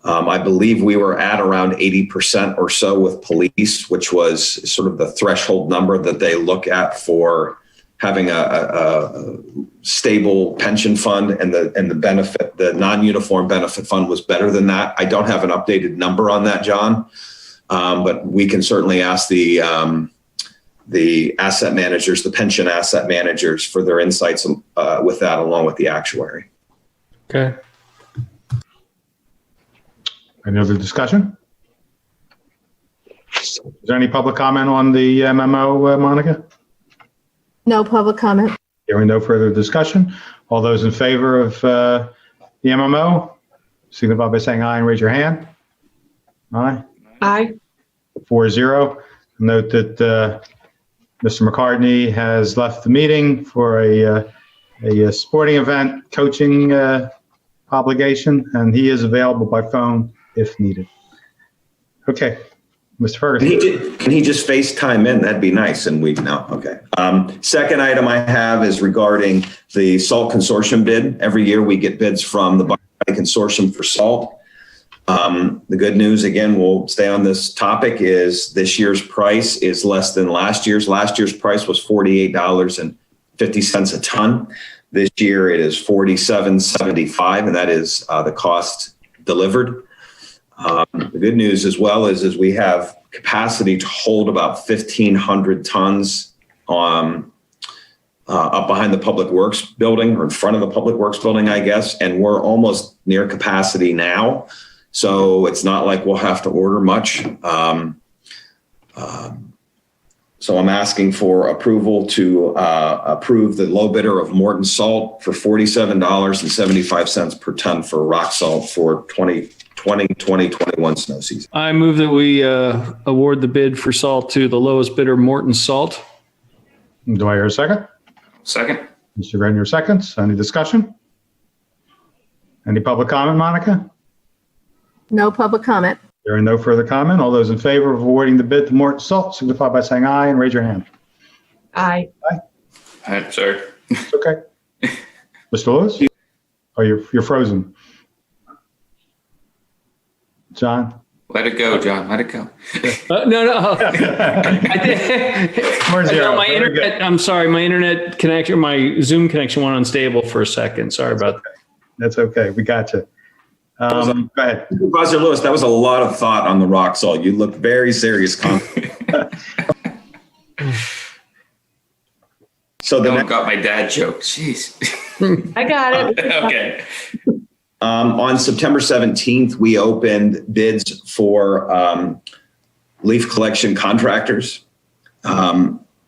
Speaker 9: I believe we were at around 80% or so with police, which was sort of the threshold number that they look at for having a stable pension fund, and the non-uniform benefit fund was better than that. I don't have an updated number on that, John, but we can certainly ask the asset managers, the pension asset managers, for their insights with that, along with the actuary.
Speaker 5: Okay.
Speaker 2: Any other discussion? Is there any public comment on the MMO, Monica?
Speaker 1: No public comment.
Speaker 2: Hearing no further discussion. All those in favor of the MMO, signify by saying aye and raise your hand. Aye.
Speaker 6: Aye.
Speaker 2: 4-0. Note that Mr. McCartney has left the meeting for a sporting event coaching obligation, and he is available by phone if needed. Okay, Mr. Ferguson.
Speaker 9: Can he just FaceTime in? That'd be nice. And we know. Okay. Second item I have is regarding the SALT consortium bid. Every year we get bids from the Bucks County Consortium for SALT. The good news, again, we'll stay on this topic, is this year's price is less than last year's. Last year's price was $48.50 a ton. This year it is $47.75, and that is the cost delivered. The good news as well is we have capacity to hold about 1,500 tons up behind the Public Works building, or in front of the Public Works building, I guess, and we're almost near capacity now. So it's not like we'll have to order much. So I'm asking for approval to approve the low bidder of Morton Salt for $47.75 per ton for rock salt for 2020-2021 snow season.
Speaker 5: I move that we award the bid for salt to the lowest bidder, Morton Salt.
Speaker 2: Do I hear a second?
Speaker 7: Second.
Speaker 2: Mr. Grenier seconds. Any discussion? Any public comment, Monica?
Speaker 1: No public comment.
Speaker 2: There are no further comment. All those in favor of awarding the bid to Morton Salt signify by saying aye and raise your hand.
Speaker 6: Aye.
Speaker 7: I'm sorry.
Speaker 2: It's okay. Mr. Lewis? Oh, you're frozen. John?
Speaker 7: Let it go, John. Let it go.
Speaker 5: No. I did. No, my internet. I'm sorry. My internet connection, my Zoom connection went unstable for a second. Sorry about that.
Speaker 2: That's okay. We got you. Go ahead.
Speaker 9: Supervisor Lewis, that was a lot of thought on the rock salt. You look very serious. So
Speaker 7: No one got my dad joke. Jeez.
Speaker 6: I got it.
Speaker 7: Okay.
Speaker 9: On September 17th, we opened bids for leaf collection contractors.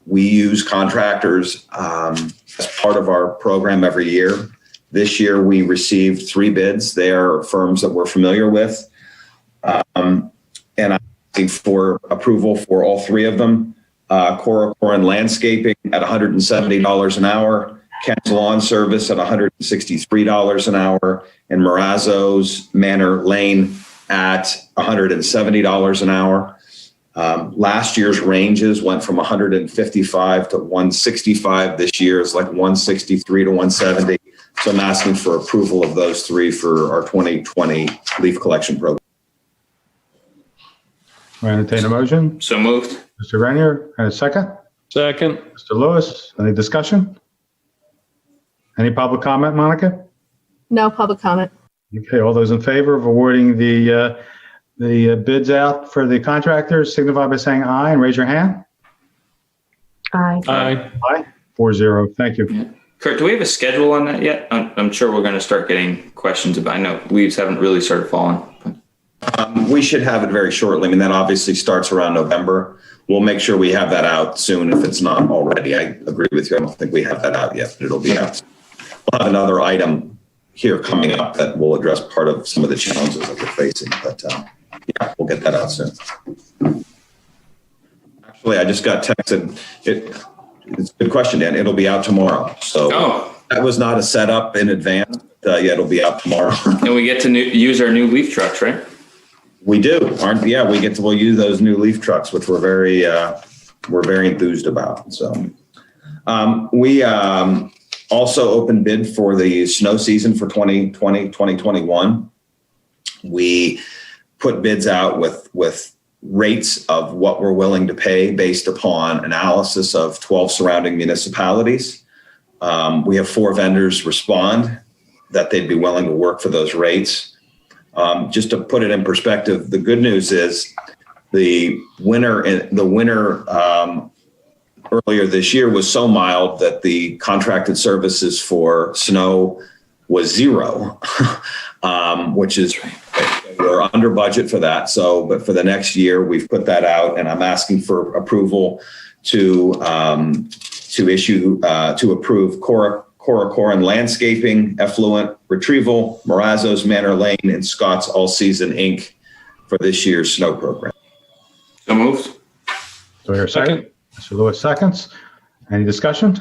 Speaker 9: We use contractors as part of our program every year. This year, we received 3 bids. They are firms that we're familiar with. And I'm asking for approval for all 3 of them. Cora Landscaping at $170 an hour, Ken's Lawn Service at $163 an hour, and Morazzo's Manor Lane at $170 an hour. Last year's ranges went from 155 to 165. This year is like 163 to 170. So I'm asking for approval of those 3 for our 2020 leaf collection program.
Speaker 2: I entertain a motion.
Speaker 7: So moved.
Speaker 2: Mr. Grenier, and a second.
Speaker 5: Second.
Speaker 2: Mr. Lewis, any discussion? Any public comment, Monica?
Speaker 1: No public comment.
Speaker 2: Okay, all those in favor of awarding the bids out for the contractors signify by saying aye and raise your hand.
Speaker 6: Aye.
Speaker 5: Aye.
Speaker 2: Aye. 4-0. Thank you.
Speaker 7: Yeah. Kurt, do we have a schedule on that yet? I'm sure we're going to start getting questions about. I know leaves haven't really started falling. But.
Speaker 9: We should have it very shortly. I mean, that obviously starts around November. We'll make sure we have that out soon if it's not already. I agree with you. I don't think we have that out yet, but it'll be out. We'll have another item here coming up that will address part of some of the challenges that we're facing. But yeah, we'll get that out soon. Actually, I just got texted. It's a good question, Dan. It'll be out tomorrow. So that was not a setup in advance. Yeah, it'll be out tomorrow.
Speaker 7: And we get to use our new leaf trucks, right?
Speaker 9: We do. We'll use those new leaf trucks, which we're very enthused about. So we also opened bid for the snow season for 2020, 2021. We put bids out with rates of what we're willing to pay based upon analysis of 12 surrounding municipalities. We have 4 vendors respond that they'd be willing to work for those rates. Just to put it in perspective, the good news is the winter earlier this year was so mild that the contracted services for snow was 0, which is we're under budget for that. So, but for the next year, we've put that out, and I'm asking for approval to approve Cora Landscaping, Effluent Retrieval, Morazzo's Manor Lane, and Scott's All Season Inc. for this year's snow program.
Speaker 7: So moved.
Speaker 2: So your second. Mr. Lewis seconds. Any discussion?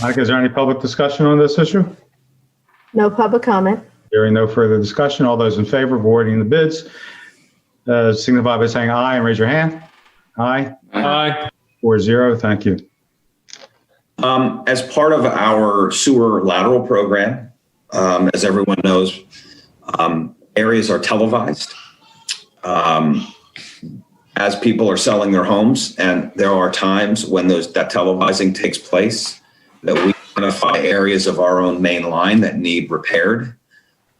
Speaker 2: Monica, is there any public discussion on this issue?
Speaker 1: No public comment.
Speaker 2: Hearing no further discussion, all those in favor of awarding the bids signify by saying aye and raise your hand. Aye.
Speaker 5: Aye.
Speaker 2: 4-0. Thank you.
Speaker 9: As part of our sewer lateral program, as everyone knows, areas are televised as people are selling their homes, and there are times when that televising takes place that we identify areas of our own main line that need repaired.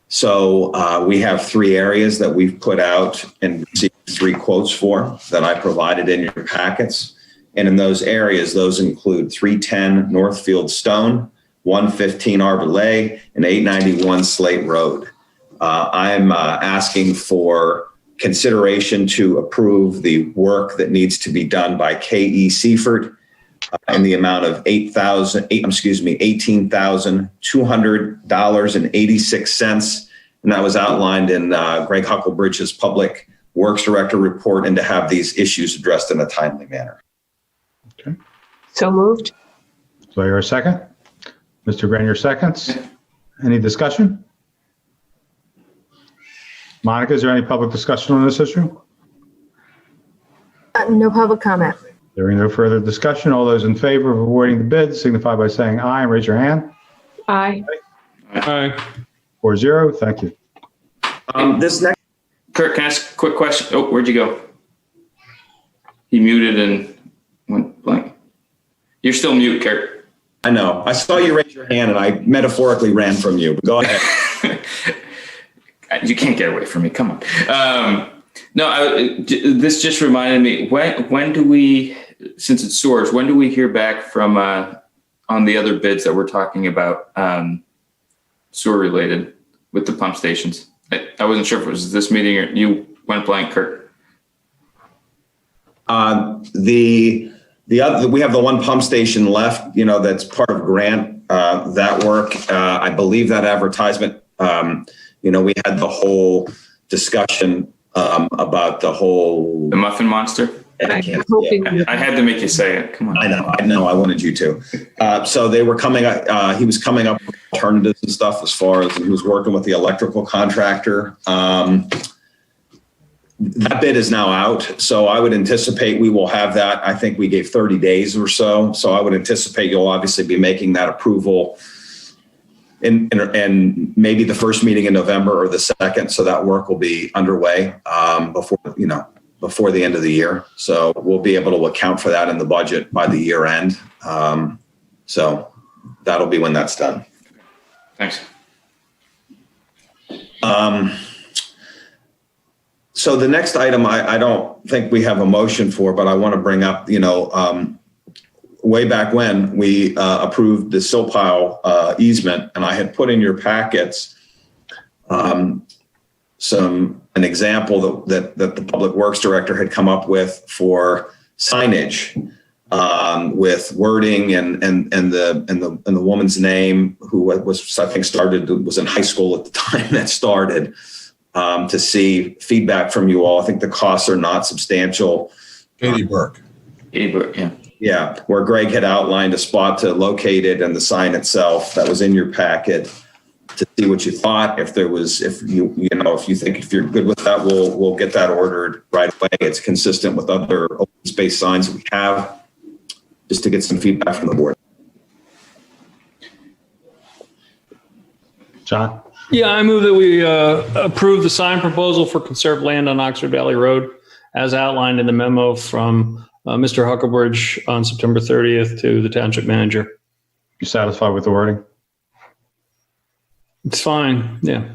Speaker 9: So we have 3 areas that we've put out and received 3 quotes for that I provided in your packets. And in those areas, those include 310 Northfield Stone, 115 Arbor Lay, and 891 Slate Road. I'm asking for consideration to approve the work that needs to be done by K.E. Seifert in the amount of $18,200.86. And that was outlined in Greg Huckelbridge's Public Works Director report, and to have these issues addressed in a timely manner.
Speaker 2: Okay.
Speaker 6: So moved.
Speaker 2: So you're a second? Mr. Grenier seconds. Any discussion? Monica, is there any public discussion on this issue?
Speaker 1: No public comment.
Speaker 2: Hearing no further discussion, all those in favor of awarding the bid signify by saying aye and raise your hand.
Speaker 6: Aye.
Speaker 5: Aye.
Speaker 2: 4-0, thank you.
Speaker 9: This next.
Speaker 7: Kurt, can I ask a quick question? Oh, where'd you go? He muted and went blank. You're still mute, Kurt.
Speaker 9: I know. I saw you raise your hand and I metaphorically ran from you. But go ahead.
Speaker 7: You can't get away from me. Come on. This just reminded me, when do we, since it's sewers, when do we hear back from on the other bids that we're talking about, sewer related with the pump stations? I wasn't sure if it was this meeting or you went blank, Kurt.
Speaker 9: The other, we have the one pump station left, that's part of grant, that work. I believe that advertisement, we had the whole discussion about the
Speaker 7: Muffin Monster.
Speaker 9: I
Speaker 7: had to make you say it. Come on.
Speaker 9: I know. I wanted you to. So they were coming. He was coming up with alternatives and stuff as far as he was working with the electrical contractor. That bid is now out, so I would anticipate we will have that. I think we gave 30 days or so. So I would anticipate you'll obviously be making that approval in maybe the first meeting in November or the second. So that work will be underway before the end of the year. So we'll be able to account for that in the budget by the year end. So that'll be when that's done.
Speaker 7: Thanks.
Speaker 9: So the next item, I don't think we have a motion for, but I want to bring up, way back when we approved the silt pile easement, and I had put in your packets an example that the Public Works Director had come up with for signage, with wording and the woman's name, who was, I think, was in high school at the time that started, to see feedback from you all. I think the costs are not substantial.
Speaker 8: Katie Burke, yeah.
Speaker 9: Yeah, where Greg had outlined a spot to locate it and the sign itself that was in your packet, to see what you thought. If you're good with that, we'll get that ordered right away. It's consistent with other open space signs that we have, just to get some feedback from the board.
Speaker 2: John?
Speaker 5: Yeah, I move that we approve the sign proposal for conserved land on Oxford Valley Road as outlined in the memo from Mr. Huckelbridge on September 30th to the township manager.
Speaker 2: You satisfied with the wording?
Speaker 5: It's fine. Yeah.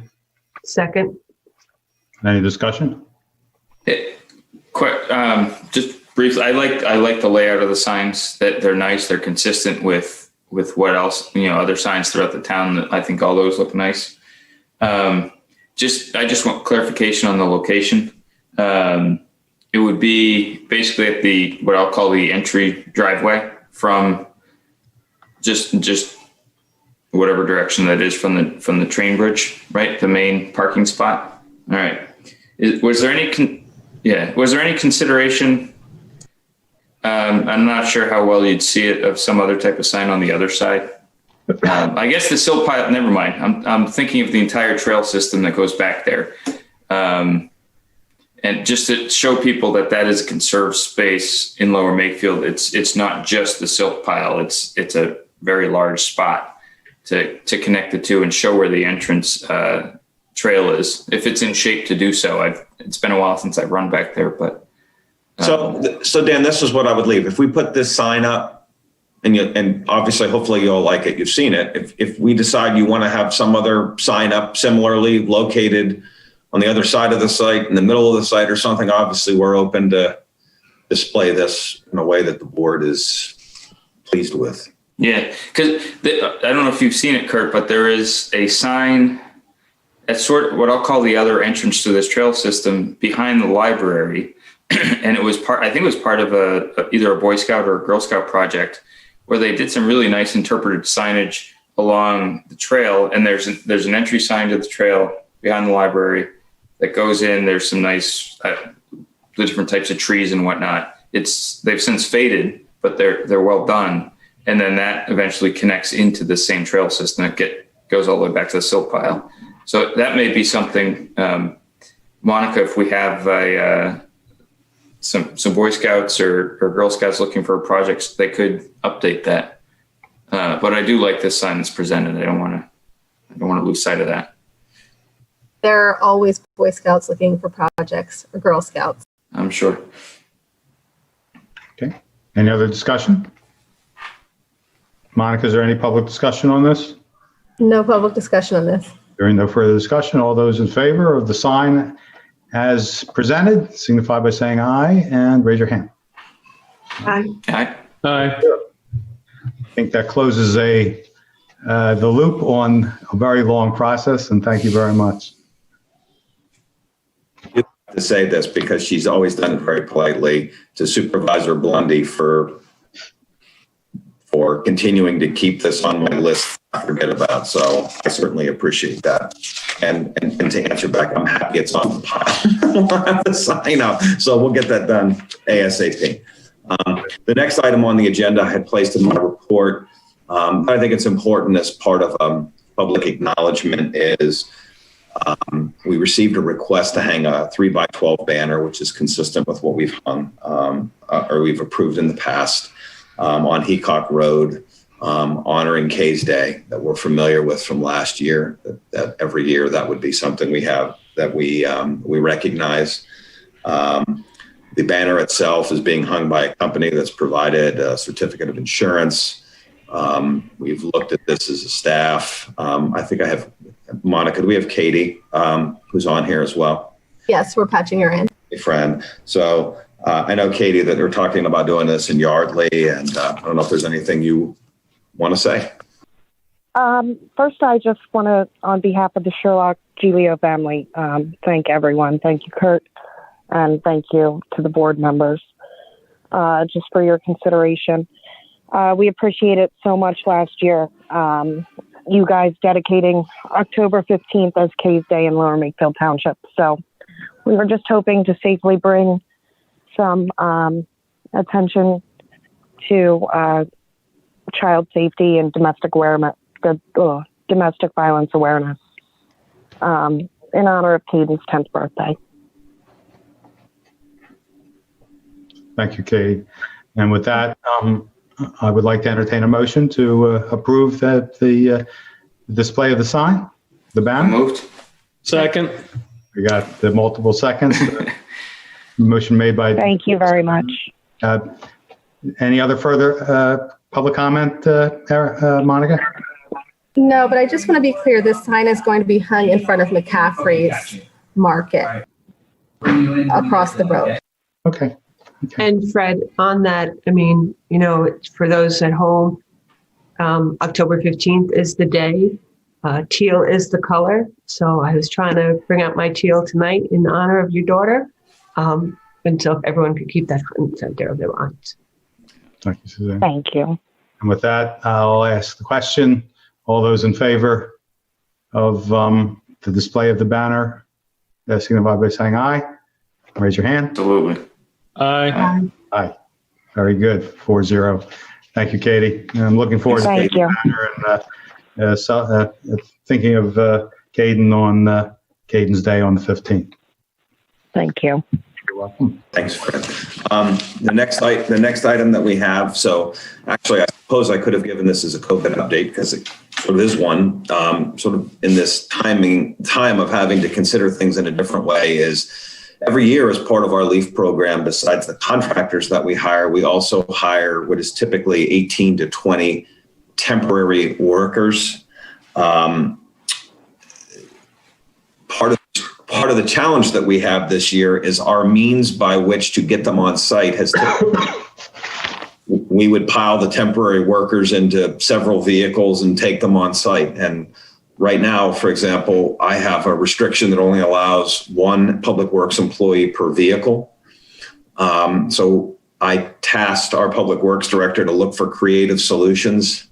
Speaker 6: Second.
Speaker 2: Any discussion?
Speaker 7: Just briefly, I like the layout of the signs. That they're nice. They're consistent with what else, other signs throughout the town. I think all those look nice. I just want clarification on the location. It would be basically at what I'll call the entry driveway from just whatever direction that is from the train bridge, right? The main parking spot. All right. Was there any consideration? I'm not sure how well you'd see it of some other type of sign on the other side. I guess the silt pile, never mind. I'm thinking of the entire trail system that goes back there. And just to show people that is a conserved space in Lower Makefield, it's not just the silt pile. It's a very large spot to connect the two and show where the entrance trail is, if it's in shape to do so. It's been a while since I've run back there, but.
Speaker 9: So Dan, this is what I would leave. If we put this sign up, and obviously, hopefully you'll like it, you've seen it. If we decide you want to have some other sign up similarly located on the other side of the site, in the middle of the site or something, obviously we're open to display this in a way that the board is pleased with.
Speaker 7: Yeah, because I don't know if you've seen it, Kurt, but there is a sign. at sort of what I'll call the other entrance to this trail system behind the library. And it was I think it was part of either a Boy Scout or a Girl Scout project where they did some really nice interpreted signage along the trail. And there's an entry sign to the trail behind the library that goes in. There's some nice, the different types of trees and whatnot. They've since faded, but they're well done. And then that eventually connects into the same trail system that goes all the way back to the silt pile. So that may be something, Monica, if we have some Boy Scouts or Girl Scouts looking for projects, they could update that. But I do like this sign that's presented. I don't want to lose sight of that.
Speaker 1: There are always Boy Scouts looking for projects or Girl Scouts.
Speaker 7: I'm sure.
Speaker 2: Okay. Any other discussion? Monica, is there any public discussion on this?
Speaker 1: No public discussion on this.
Speaker 2: Hearing no further discussion, all those in favor of the sign as presented, signify by saying aye and raise your hand.
Speaker 6: Aye.
Speaker 7: Aye.
Speaker 5: Aye.
Speaker 2: I think that closes the loop on a very long process, and thank you very much.
Speaker 9: To say this because she's always done it very politely, to Supervisor Blundy for continuing to keep this on my list to forget about. So I certainly appreciate that. And to answer back, I'm happy it's on the pile. We'll have to sign up. So we'll get that done ASAP. The next item on the agenda I had placed in my report, I think it's important as part of public acknowledgement is we received a request to hang a 3x12 banner, which is consistent with what we've hung or we've approved in the past on Heacock Road, honoring Kay's Day that we're familiar with from last year. That every year that would be something we have that we recognize. The banner itself is being hung by a company that's provided a certificate of insurance. We've looked at this as a staff. I think I have Monica. Do we have Katie, who's on here as well?
Speaker 1: Yes, we're patching her in.
Speaker 9: A friend. So I know, Katie, that they're talking about doing this in Yardley, and I don't know if there's anything you want to say.
Speaker 11: First, I just want to, on behalf of the Sherlock Giglio family, thank everyone. Thank you, Kurt, and thank you to the board members just for your consideration. We appreciate it so much last year. You guys dedicating October 15th as Kay's Day in Lower Makefield Township. So we were just hoping to safely bring some attention to child safety and domestic violence awareness in honor of Caden's 10th birthday.
Speaker 2: Thank you, Katie. And with that, I would like to entertain a motion to approve the display of the sign, the banner.
Speaker 7: Moved.
Speaker 5: Second.
Speaker 2: We got the multiple seconds. Motion made by.
Speaker 11: Thank you very much.
Speaker 2: Any other further public comment, Monica?
Speaker 1: No, but I just want to be clear, this sign is going to be hung in front of McCaffrey's Market across the road.
Speaker 2: Okay.
Speaker 6: And Fred, on that, I mean, you know, for those at home, October 15th is the day. Teal is the color. So I was trying to bring out my teal tonight in honor of your daughter. And so if everyone could keep that center of their minds.
Speaker 2: Thank you, Suzanne.
Speaker 11: Thank you.
Speaker 2: And with that, I'll ask the question. All those in favor of the display of the banner, signify by saying aye. Raise your hand.
Speaker 7: Absolutely.
Speaker 5: Aye.
Speaker 2: Aye. Very good. 4-0. Thank you, Katie. And I'm looking forward to
Speaker 11: Thank
Speaker 2: Katie's banner and thinking of Caden on Caden's Day on the 15th.
Speaker 11: Thank you.
Speaker 2: You're welcome.
Speaker 9: Thanks, Fred. The next item that we have, so actually, I suppose I could have given this as a COVID update because it sort of is one, sort of in this time of having to consider things in a different way is every year as part of our LEAF program, besides the contractors that we hire, we also hire what is typically 18 to 20 temporary workers. Part of the challenge that we have this year is our means by which to get them on site has we would pile the temporary workers into several vehicles and take them on site. And Right now, for example, I have a restriction that only allows one public works employee per vehicle. So I tasked our public works director to look for creative solutions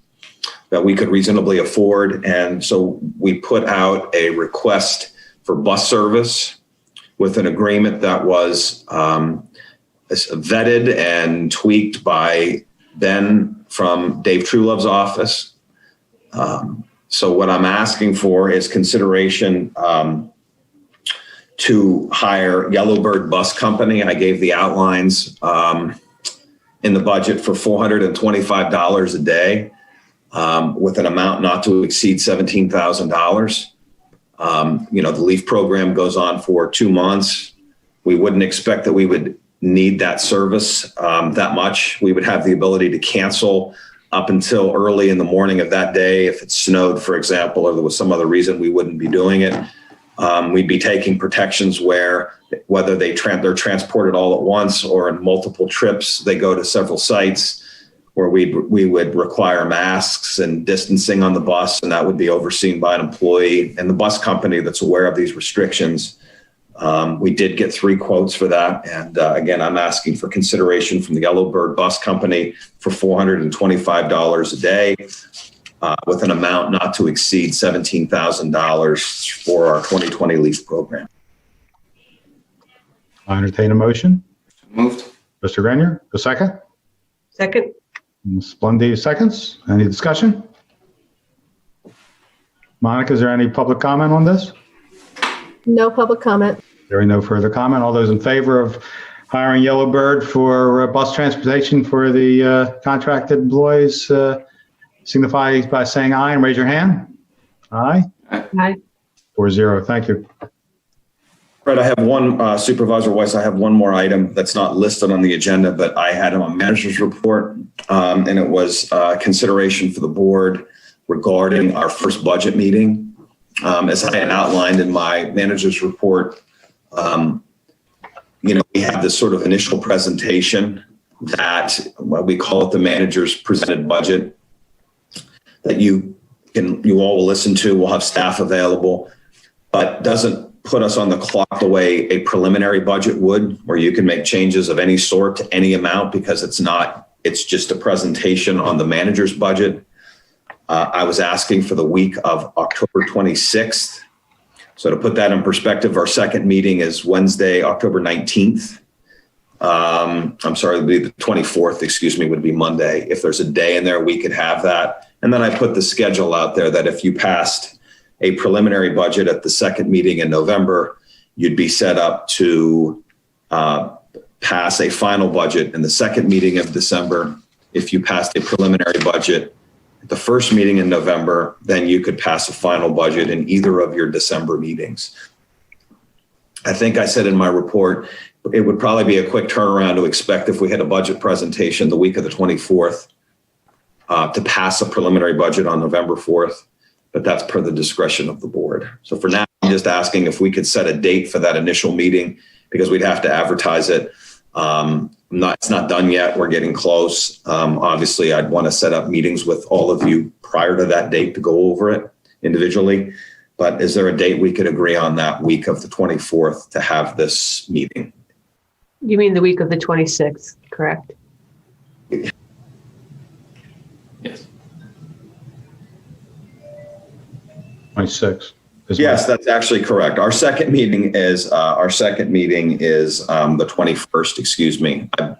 Speaker 9: that we could reasonably afford. And so we put out a request for bus service with an agreement that was vetted and tweaked by Ben from Dave Truelove's office. So what I'm asking for is consideration to hire Yellowbird Bus Company. I gave the outlines in the budget for $425 a day with an amount not to exceed $17,000. The LEAF program goes on for 2 months. We wouldn't expect that we would need that service that much. We would have the ability to cancel up until early in the morning of that day. If it snowed, for example, or there was some other reason we wouldn't be doing it. We'd be taking protections where whether they're transported all at once or in multiple trips, they go to several sites where we would require masks and distancing on the bus, and that would be overseen by an employee and the bus company that's aware of these restrictions. We did get 3 quotes for that. And again, I'm asking for consideration from the Yellowbird Bus Company for $425 a day with an amount not to exceed $17,000 for our 2020 LEAF program.
Speaker 2: I entertain a motion.
Speaker 7: Moved.
Speaker 2: Mr. Grenier, a second.
Speaker 6: Second.
Speaker 2: Ms. Blondie, seconds. Any discussion? Monica, is there any public comment on this?
Speaker 1: No public comment.
Speaker 2: Hearing no further comment. All those in favor of hiring Yellowbird for bus transportation for the contracted employees signify by saying aye and raise your hand. Aye.
Speaker 6: Aye.
Speaker 2: 4-0. Thank you.
Speaker 9: Fred, I have one, Supervisor Weiss, I have one more item that's not listed on the agenda, but I had a manager's report, and it was consideration for the board regarding our first budget meeting. As I had outlined in my manager's report, we have this sort of initial presentation that we call it the manager's presented budget that you all will listen to. We'll have staff available, but doesn't put us on the clock the way a preliminary budget would, where you can make changes of any sort to any amount because it's just a presentation on the manager's budget. I was asking for the week of October 26th. So to put that in perspective, our second meeting is Wednesday, October 19th. I'm sorry, it would be the 24th, would be Monday. If there's a day in there, we could have that. And then I put the schedule out there that if you passed a preliminary budget at the second meeting in November, you'd be set up to pass a final budget in the second meeting of December. If you passed a preliminary budget at the first meeting in November, then you could pass a final budget in either of your December meetings. I think I said in my report, it would probably be a quick turnaround to expect if we had a budget presentation the week of the 24th to pass a preliminary budget on November 4th. But that's per the discretion of the board. So for now, I'm just asking if we could set a date for that initial meeting because we'd have to advertise it. It's not done yet. We're getting close. Obviously, I'd want to set up meetings with all of you prior to that date to go over it individually. But is there a date we could agree on that week of the 24th to have this meeting?
Speaker 6: You mean the week of the 26th, correct?
Speaker 3: Yes.
Speaker 2: 26.
Speaker 9: Yes, that's actually correct. Our second meeting is the 21st. I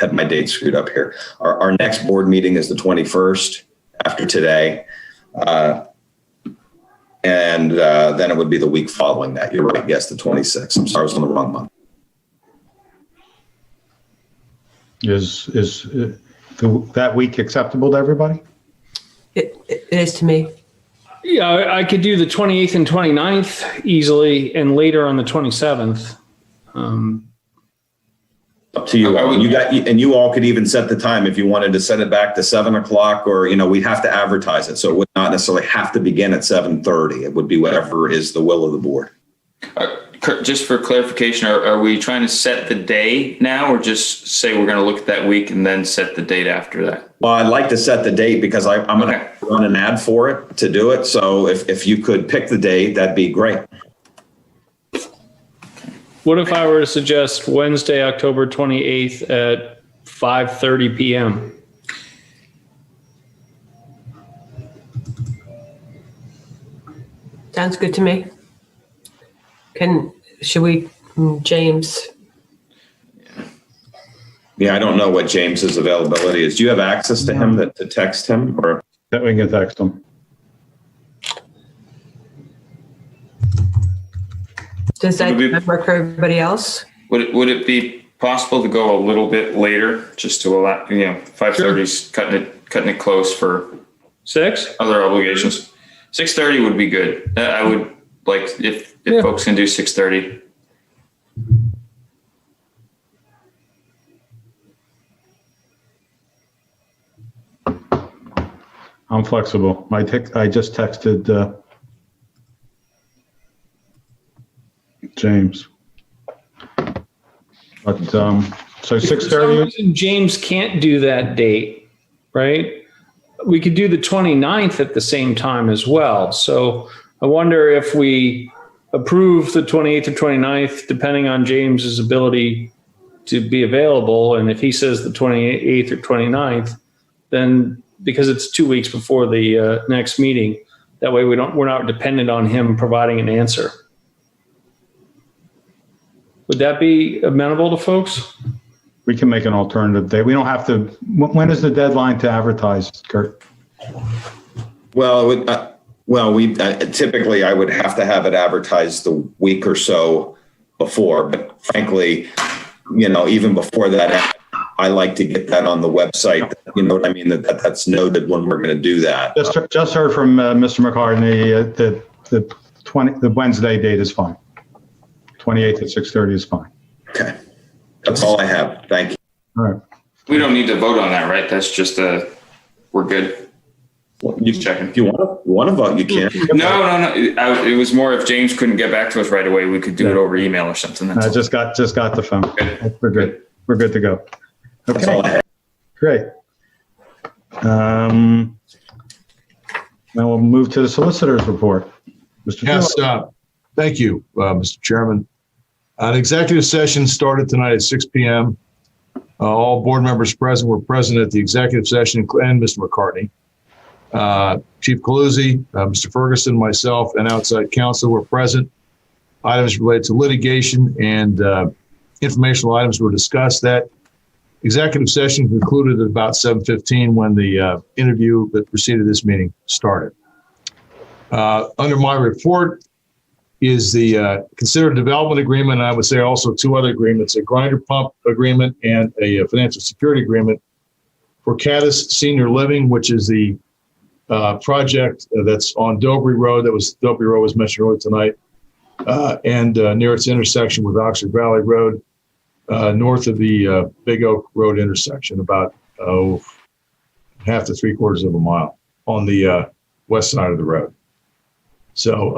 Speaker 9: had my date screwed up here. Our next board meeting is the 21st after today. And then it would be the week following that. You're right. Yes, the 26th. I'm sorry, I was on the wrong month.
Speaker 2: Is that week acceptable to everybody?
Speaker 6: It is to me.
Speaker 5: Yeah, I could do the 28th and 29th easily and later on the 27th.
Speaker 9: Up to you. You all could even set the time if you wanted to set it back to 7:00 or, we'd have to advertise it. So it would not necessarily have to begin at 7:30. It would be whatever is the will of the board.
Speaker 7: Kurt, just for clarification, are we trying to set the day now, or just say we're going to look at that week and then set the date after that?
Speaker 9: Well, I'd like to set the date because I'm going
Speaker 7: Okay.
Speaker 9: to run an ad for it to do it. So if you could pick the date, that'd be great.
Speaker 5: What if I were to suggest Wednesday, October 28th at 5:30 p.m.?
Speaker 6: Sounds good to me. Should we, James?
Speaker 9: Yeah, I don't know what James's availability is. Do you have access to him to text him or?
Speaker 2: That we can text them.
Speaker 6: Does that work for everybody else?
Speaker 7: Would it be possible to go a little bit later, just to allow, 5:30's cutting it close for
Speaker 5: 6?
Speaker 7: other obligations? 6:30 would be good. I would like if folks can do 6:30.
Speaker 2: I'm flexible. I just texted James. But so
Speaker 5: For some
Speaker 2: 6:30.
Speaker 5: reason, James can't do that date, right? We could do the 29th at the same time as well. So I wonder if we approve the 28th or 29th, depending on James's ability to be available. And if he says the 28th or 29th, then because it's 2 weeks before the next meeting, that way we're not dependent on him providing an answer. Would that be amenable to folks?
Speaker 2: We can make an alternative day. We don't have to. When is the deadline to advertise, Kurt?
Speaker 9: Well, we typically I would have to have it advertised the week or so before, but frankly, even before that, I like to get that on the website. You know what I mean? That's noted when we're going to do that.
Speaker 2: Just heard from Mr. McCartney that the Wednesday date is fine. 28th at 6:30 is fine.
Speaker 9: Okay, that's all I have. Thank you.
Speaker 2: All right.
Speaker 7: We don't need to vote on that, right? That's just we're good.
Speaker 9: You
Speaker 7: checking.
Speaker 9: If you want to vote, you can.
Speaker 7: No. It was more if James couldn't get back to us right away, we could do it over email or something.
Speaker 2: I just got the phone.
Speaker 7: Good.
Speaker 2: We're good. We're good to go.
Speaker 9: That's all I
Speaker 2: Okay,
Speaker 9: have.
Speaker 2: great. Now we'll move to the solicitor's report. Mr.
Speaker 8: Yes,
Speaker 2: Phillips.
Speaker 8: thank you, Mr. Chairman. An executive session started tonight at 6 p.m. All board members present were present at the executive session, and Mr. McCartney. Chief Coluzzi, Mr. Ferguson, myself, and outside counsel were present. Items related to litigation and informational items were discussed. That executive session concluded at about 7:15 when the interview that preceded this meeting started. Under my report is the considered development agreement, and I would say also two other agreements, a grinder pump agreement and a financial security agreement for Caddis Senior Living, which is the project that's on Dobry Road. Dobry Road was mentioned earlier tonight, and near its intersection with Oxford Valley Road, north of the Big Oak Road intersection, about half to 3/4 of a mile on the west side of the road. So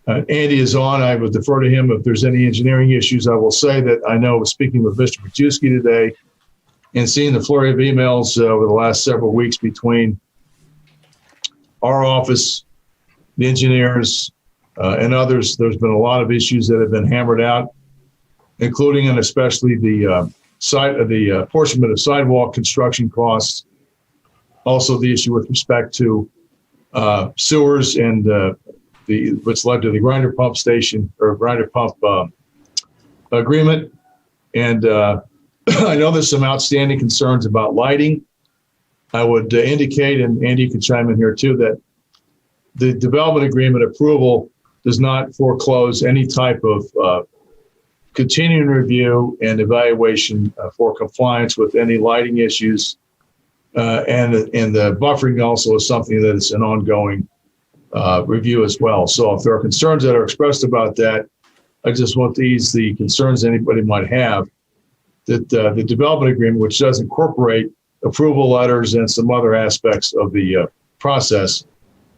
Speaker 8: Andy is on. I would defer to him if there's any engineering issues. I will say that I know, speaking with Mr. Majewski today and seeing the flurry of emails over the last several weeks between our office, the engineers, and others, there's been a lot of issues that have been hammered out, including and especially the apportionment of sidewalk construction costs. Also, the issue with respect to sewers and what's led to the grinder pump station or grinder pump agreement. And I know there's some outstanding concerns about lighting. I would indicate, and Andy can chime in here too, that the development agreement approval does not foreclose any type of continuing review and evaluation for compliance with any lighting issues. And the buffering also is something that is an ongoing review as well. So if there are concerns that are expressed about that, I just want to ease the concerns anybody might have that the development agreement, which does incorporate approval letters and some other aspects of the process,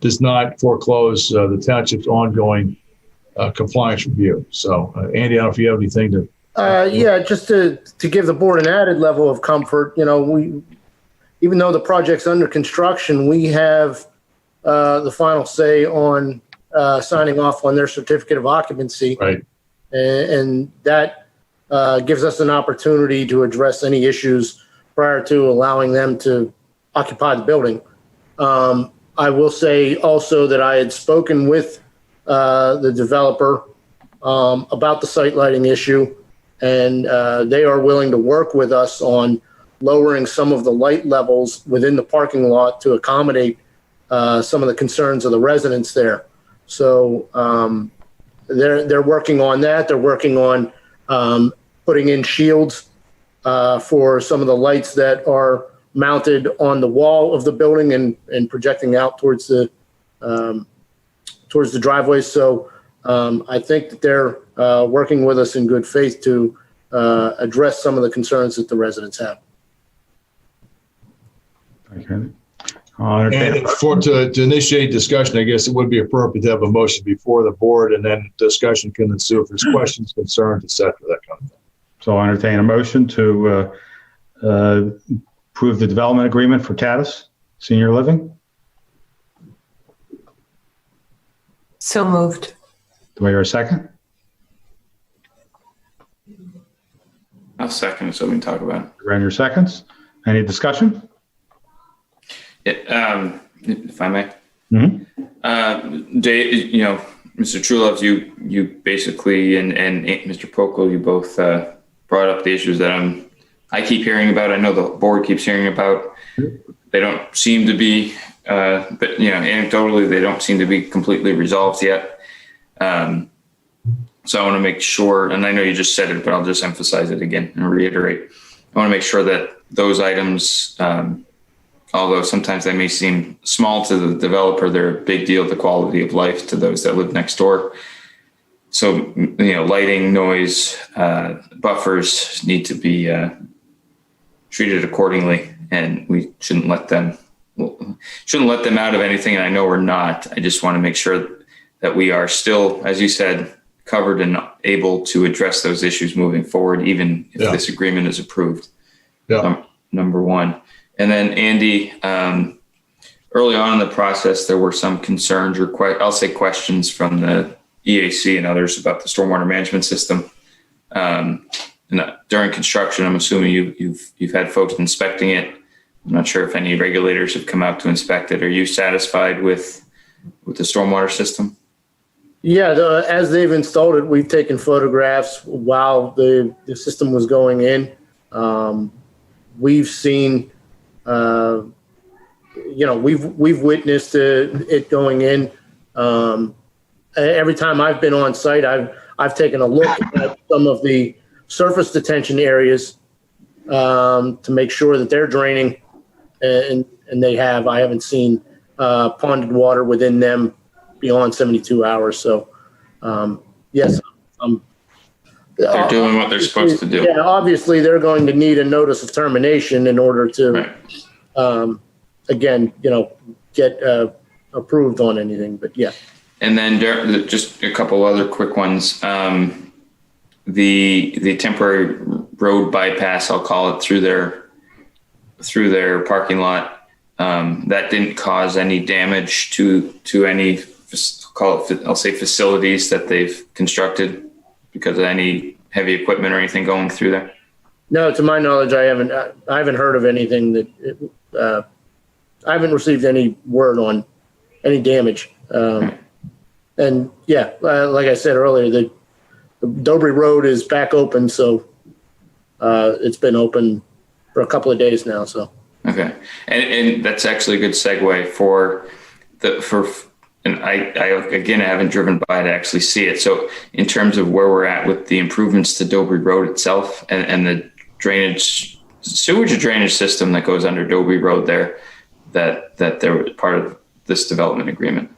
Speaker 8: does not foreclose the township's ongoing compliance review. So, Andy, I don't know if you have anything to.
Speaker 10: Yeah, just to give the board an added level of comfort, even though the project's under construction, we have the final say on signing off on their certificate of occupancy.
Speaker 8: Right.
Speaker 10: And that gives us an opportunity to address any issues prior to allowing them to occupy the building. I will say also that I had spoken with the developer about the site lighting issue, and they are willing to work with us on lowering some of the light levels within the parking lot to accommodate some of the concerns of the residents there. So they're working on that. They're working on putting in shields for some of the lights that are mounted on the wall of the building and projecting out towards the driveway. So I think that they're working with us in good faith to address some of the concerns that the residents have.
Speaker 2: Okay.
Speaker 8: And to initiate discussion, I guess it would be appropriate to have a motion before the board, and then discussion can ensue if there's questions, concerns, et cetera, that kind of thing.
Speaker 2: So I entertain a motion to approve the development agreement for Tatus Senior Living.
Speaker 6: So moved.
Speaker 2: Do I hear a second?
Speaker 7: I'll second it so we can talk about it.
Speaker 2: Run your seconds. Any discussion?
Speaker 7: If I may.
Speaker 2: Mm-hmm.
Speaker 7: Dave, Mr. Truelove, you basically, and Mr. Pokel, you both brought up the issues that I keep hearing about. I know the board keeps hearing about. They don't seem to be, but anecdotally, they don't seem to be completely resolved yet. So I want to make sure, and I know you just said it, but I'll just emphasize it again and reiterate. I want to make sure that those items, although sometimes they may seem small to the developer, they're a big deal to quality of life to those that live next door. So, lighting, noise, buffers need to be treated accordingly, and we shouldn't let them out of anything. And I know we're not. I just want to make sure that we are still, as you said, covered and able to address those issues moving forward, even if this agreement is approved.
Speaker 8: Yeah.
Speaker 7: Number one. And then Andy, early on in the process, there were some concerns or I'll say questions from the EAC and others about the stormwater management system. And during construction, I'm assuming you've had folks inspecting it. I'm not sure if any regulators have come out to inspect it. Are you satisfied with the stormwater system?
Speaker 10: Yeah, as they've installed it, we've taken photographs while the system was going in. We've seen, we've witnessed it going in. Every time I've been on site, I've taken a look at some of the surface detention areas to make sure that they're draining, and they have. I haven't seen ponded water within them beyond 72 hours. So, yes,
Speaker 7: they're doing what they're supposed to do.
Speaker 10: Yeah, obviously they're going to need a notice of termination in order to, again, get approved on anything. But yeah.
Speaker 7: And then just a couple other quick ones. The temporary road bypass, I'll call it, through their parking lot, that didn't cause any damage to any, I'll say facilities that they've constructed because of any heavy equipment or anything going through there?
Speaker 10: No, to my knowledge, I haven't heard of anything that I haven't received any word on any damage. And yeah, like I said earlier, the Dobry Road is back open, so it's been open for a couple of days now. So
Speaker 7: okay, and that's actually a good segue and I haven't driven by to actually see it. So in terms of where we're at with the improvements to Dobry Road itself and the sewage and drainage system that goes under Dobry Road there, that they're part of this development agreement.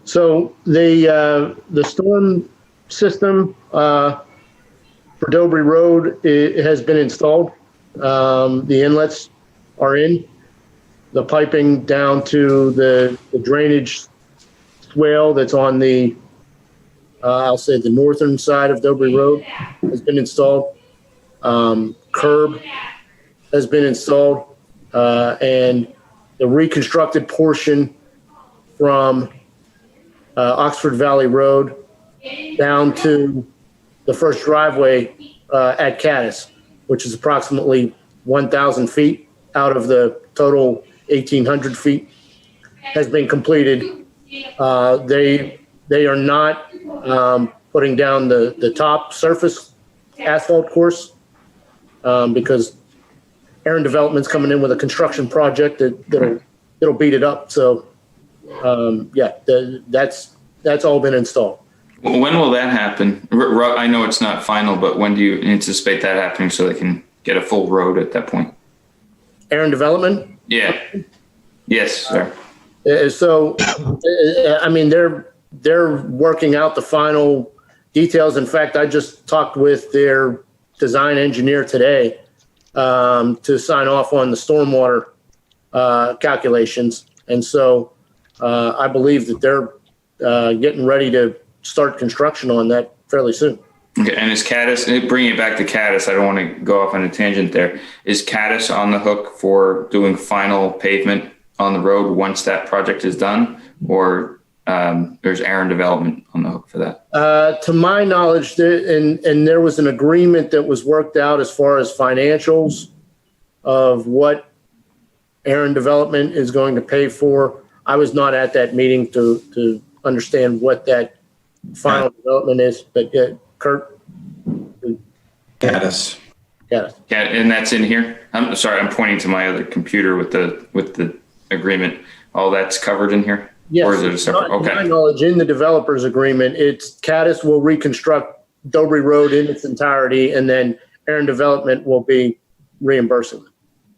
Speaker 10: So the storm system for Dobry Road has been installed. The inlets are in. The piping down to the drainage swale that's on the I'll say the northern side of Dobry Road has been installed. Curb has been installed, and the reconstructed portion from Oxford Valley Road down to the first driveway at Caddis, which is approximately 1,000 feet out of the total 1,800 feet, has been completed. They are not putting down the top surface asphalt course because Aaron Development's coming in with a construction project that'll beat it up. So that's all been installed.
Speaker 7: When will that happen? I know it's not final, but when do you anticipate that happening so they can get a full road at that point?
Speaker 10: Aaron Development?
Speaker 7: Yeah. Yes, sir.
Speaker 10: I mean, they're working out the final details. In fact, I just talked with their design engineer today to sign off on the stormwater calculations. And so I believe that they're getting ready to start construction on that fairly soon.
Speaker 7: Okay, and is Caddis, bringing it back to Caddis, I don't want to go off on a tangent there. Is Caddis on the hook for doing final pavement on the road once that project is done? Or there's Aaron Development on the hook for that? To my knowledge,
Speaker 10: there was an agreement that was worked out as far as financials of what Aaron Development is going to pay for. I was not at that meeting to understand what that final development is, but Kurt?
Speaker 9: Caddis.
Speaker 10: Yeah,
Speaker 7: and that's in here? I'm sorry, I'm pointing to my other computer with the agreement. All that's covered in here?
Speaker 10: Yes.
Speaker 7: Or is it a separate? Okay.
Speaker 10: To my knowledge, in the developer's agreement, it's Caddis will reconstruct Dobry Road in its entirety, and then Aaron Development will be reimbursing them.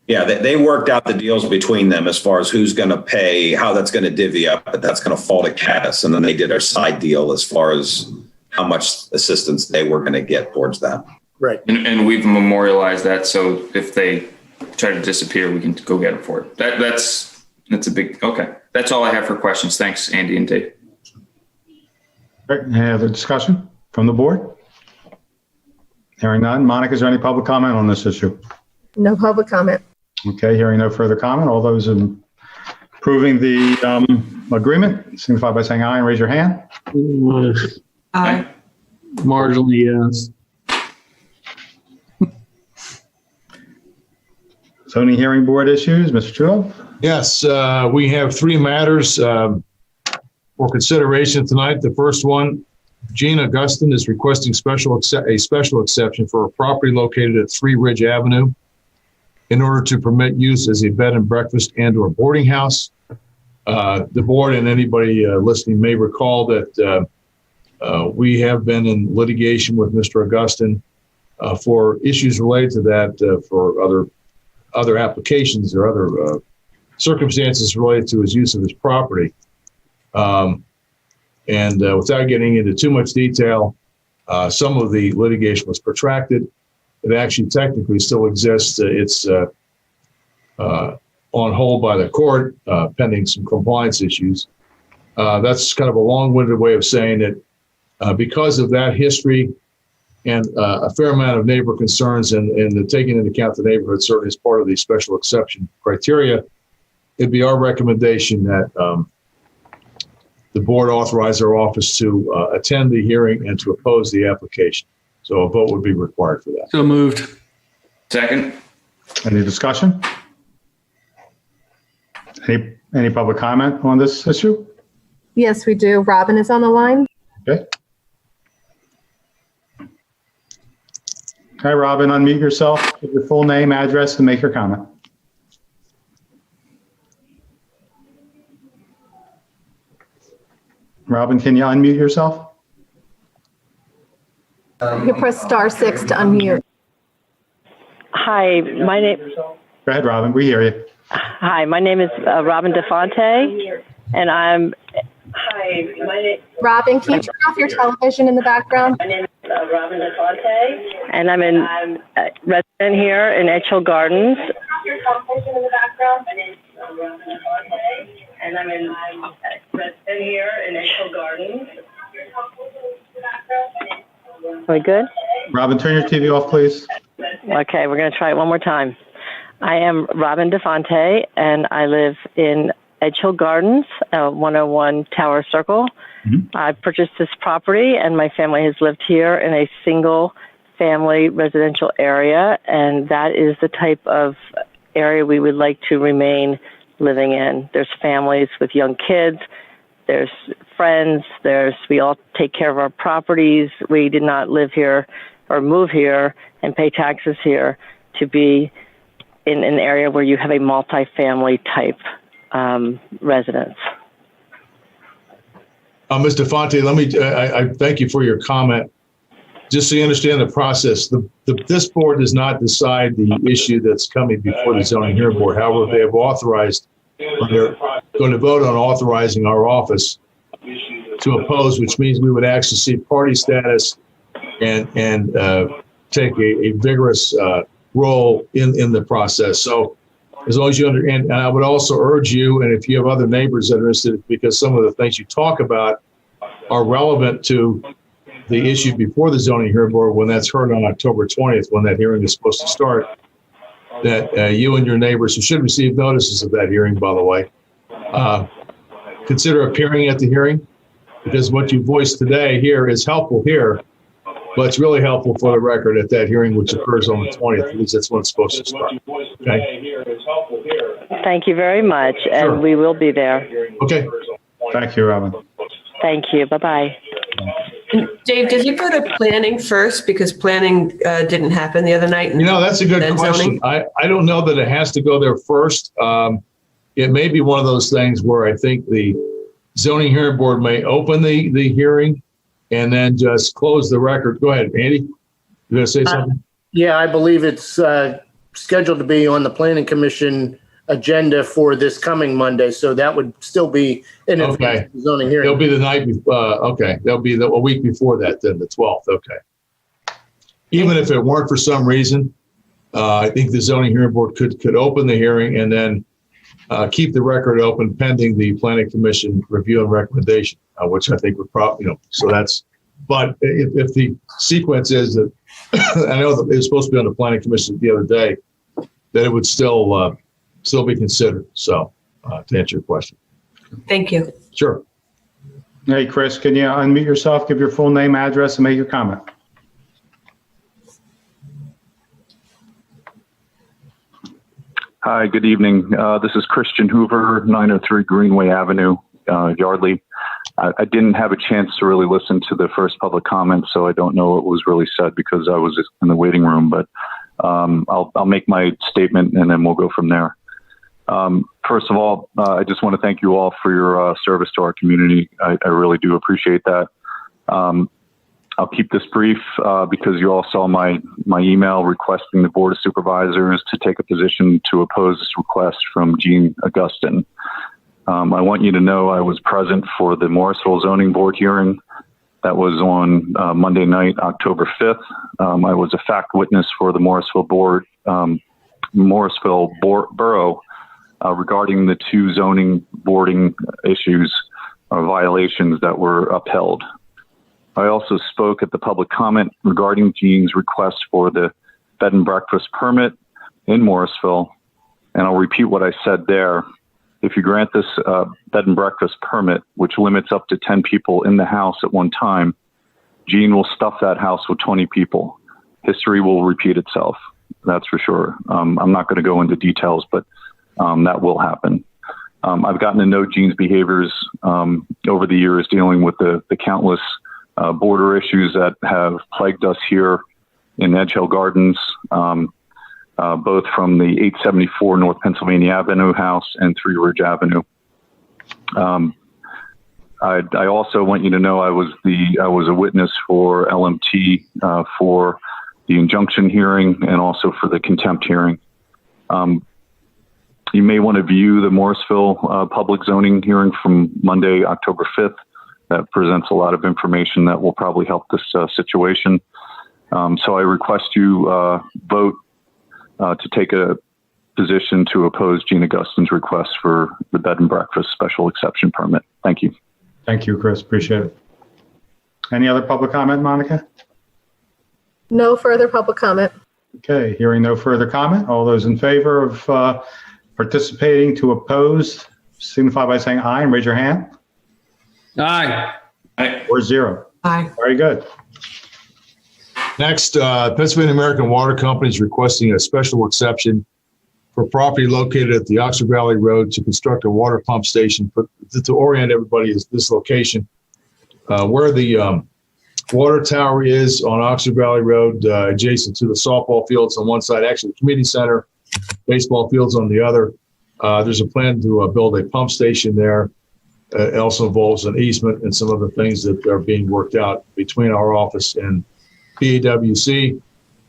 Speaker 9: Yeah, they worked out the deals between them as far as who's going to pay, how that's going to divvy up, but that's going to fall to Caddis. And then they did a side deal as far as how much assistance they were going to get towards that.
Speaker 10: Right.
Speaker 7: And we've memorialized that, so if they try to disappear, we can go get them for it. That's a big, okay. That's all I have for questions. Thanks, Andy and Dave.
Speaker 2: Great. Any other discussion from the board? Hearing none. Monica, is there any public comment on this issue?
Speaker 1: No public comment.
Speaker 2: Okay, hearing no further comment. All those in approving the agreement, signify by saying aye and raise your hand.
Speaker 6: Aye.
Speaker 5: Marginally, yes.
Speaker 2: Zoning hearing board issues, Mr. Trudeau?
Speaker 8: Yes, we have three matters for consideration tonight. The first one, Gene Augustin is requesting a special exception for a property located at 3 Ridge Avenue in order to permit use as a bed and breakfast and or boarding house. The board and anybody listening may recall that we have been in litigation with Mr. Augustin for issues related to that for other applications or other circumstances related to his use of his property. And without getting into too much detail, some of the litigation was protracted. It actually technically still exists. It's on hold by the court pending some compliance issues. That's kind of a long-winded way of saying that because of that history and a fair amount of neighbor concerns and taking into account the neighborhood certainly as part of the special exception criteria, it'd be our recommendation that the board authorize our office to attend the hearing and to oppose the application. So a vote would be required for that.
Speaker 5: So moved.
Speaker 7: Second.
Speaker 2: Any discussion? Any public comment on this issue?
Speaker 1: Yes, we do. Robin is on the line.
Speaker 2: Okay. Hi, Robin, unmute yourself, give your full name, address, and make your comment. Robin, can you unmute yourself?
Speaker 1: You can press *6 to unmute.
Speaker 12: Hi, my name.
Speaker 2: Go ahead, Robin. We hear you.
Speaker 12: Hi, my name is Robin DeFonte, and I'm. Hi, my name.
Speaker 1: Robin, can you turn off your television in the background?
Speaker 12: My name is Robin DeFonte, and I'm a resident here in Edgehill Gardens. Your television in the background. My name is Robin DeFonte, and I'm a resident here in Edgehill Gardens. Are we good?
Speaker 2: Robin, turn your TV off, please.
Speaker 12: Okay, we're going to try it one more time. I am Robin DeFonte, and I live in Edge Hill Gardens, 101 Tower Circle. I purchased this property, and my family has lived here in a single-family residential area, and that is the type of area we would like to remain living in. There's families with young kids. There's friends. We all take care of our properties. We did not live here or move here and pay taxes here to be in an area where you have a multifamily type residence.
Speaker 8: Ms. DeFonte, I thank you for your comment. Just so you understand the process, this board does not decide the issue that's coming before the zoning hearing board. However, they have authorized, or they're going to vote on authorizing our office to oppose, which means we would actually see party status and take a vigorous role in the process. So as long as you understand, and I would also urge you, and if you have other neighbors that are interested, because some of the things you talk about are relevant to the issue before the zoning hearing board when that's heard on October 20th, when that hearing is supposed to start, that you and your neighbors who should receive notices of that hearing, by the way, consider appearing at the hearing, because what you voiced today here is helpful here, but it's really helpful for the record at that hearing, which occurs on the 20th. At least that's when it's supposed to start. Okay.
Speaker 12: Thank you very much, and we will be there.
Speaker 8: Okay.
Speaker 2: Thank you, Robin.
Speaker 12: Thank you. Bye-bye.
Speaker 6: Dave, did you go to planning first because planning didn't happen the other night?
Speaker 8: That's a good question. I don't know that it has to go there first. It may be one of those things where I think the zoning hearing board may open the hearing and then just close the record. Go ahead, Andy. You going to say something?
Speaker 10: Yeah, I believe it's scheduled to be on the Planning Commission agenda for this coming Monday. So that would still be in advance of the zoning hearing.
Speaker 8: It'll be the night before. Okay. That'll be a week before that, then the 12th. Okay. Even if it weren't for some reason, I think the zoning hearing board could open the hearing and then keep the record open pending the Planning Commission review and recommendation, which I think would probably, so that's, but if the sequence is that, I know that it was supposed to be on the Planning Commission the other day, that it would still be considered. So to answer your question.
Speaker 6: Thank you.
Speaker 8: Sure.
Speaker 2: Hey, Chris, can you unmute yourself, give your full name, address, and make your comment?
Speaker 13: Hi, good evening. This is Christian Hoover, 903 Greenway Avenue, Yardley. I didn't have a chance to really listen to the first public comment, so I don't know what was really said because I was in the waiting room, but I'll make my statement and then we'll go from there. First of all, I just want to thank you all for your service to our community. I really do appreciate that. I'll keep this brief because you all saw my email requesting the Board of Supervisors to take a position to oppose this request from Gene Augustin. I want you to know I was present for the Morrisville Zoning Board hearing. That was on Monday night, October 5th. I was a fact witness for the Morrisville Borough regarding the two zoning boarding issues or violations that were upheld. I also spoke at the public comment regarding Gene's request for the bed and breakfast permit in Morrisville, and I'll repeat what I said there. If you grant this bed and breakfast permit, which limits up to 10 people in the house at one time, Gene will stuff that house with 20 people. History will repeat itself. That's for sure. I'm not going to go into details, but that will happen. I've gotten to know Gene's behaviors over the years dealing with the countless border issues that have plagued us here in Edge Hill Gardens, both from the 874 North Pennsylvania Avenue house and Three Ridge Avenue. I also want you to know I was a witness for LMT for the injunction hearing and also for the contempt hearing. You may want to view the Morrisville public zoning hearing from Monday, October 5th. That presents a lot of information that will probably help this situation. So I request you vote to take a position to oppose Gene Augustin's request for the bed and breakfast special exception permit. Thank you.
Speaker 2: Thank you, Chris. Appreciate it. Any other public comment, Monica?
Speaker 1: No further public comment.
Speaker 2: Okay, hearing no further comment, all those in favor of participating to oppose, signify by saying aye and raise your hand.
Speaker 5: Aye.
Speaker 2: 4-0.
Speaker 6: Aye.
Speaker 2: Very good.
Speaker 8: Next, Pennsylvania American Water Company is requesting a special exception for property located at the Oxford Valley Road to construct a water pump station. To orient everybody, is this location where the water tower is on Oxford Valley Road, adjacent to the softball fields on one side, actually the community center, baseball fields on the other. There's a plan to build a pump station there. It also involves an easement and some other things that are being worked out between our office and PAWC.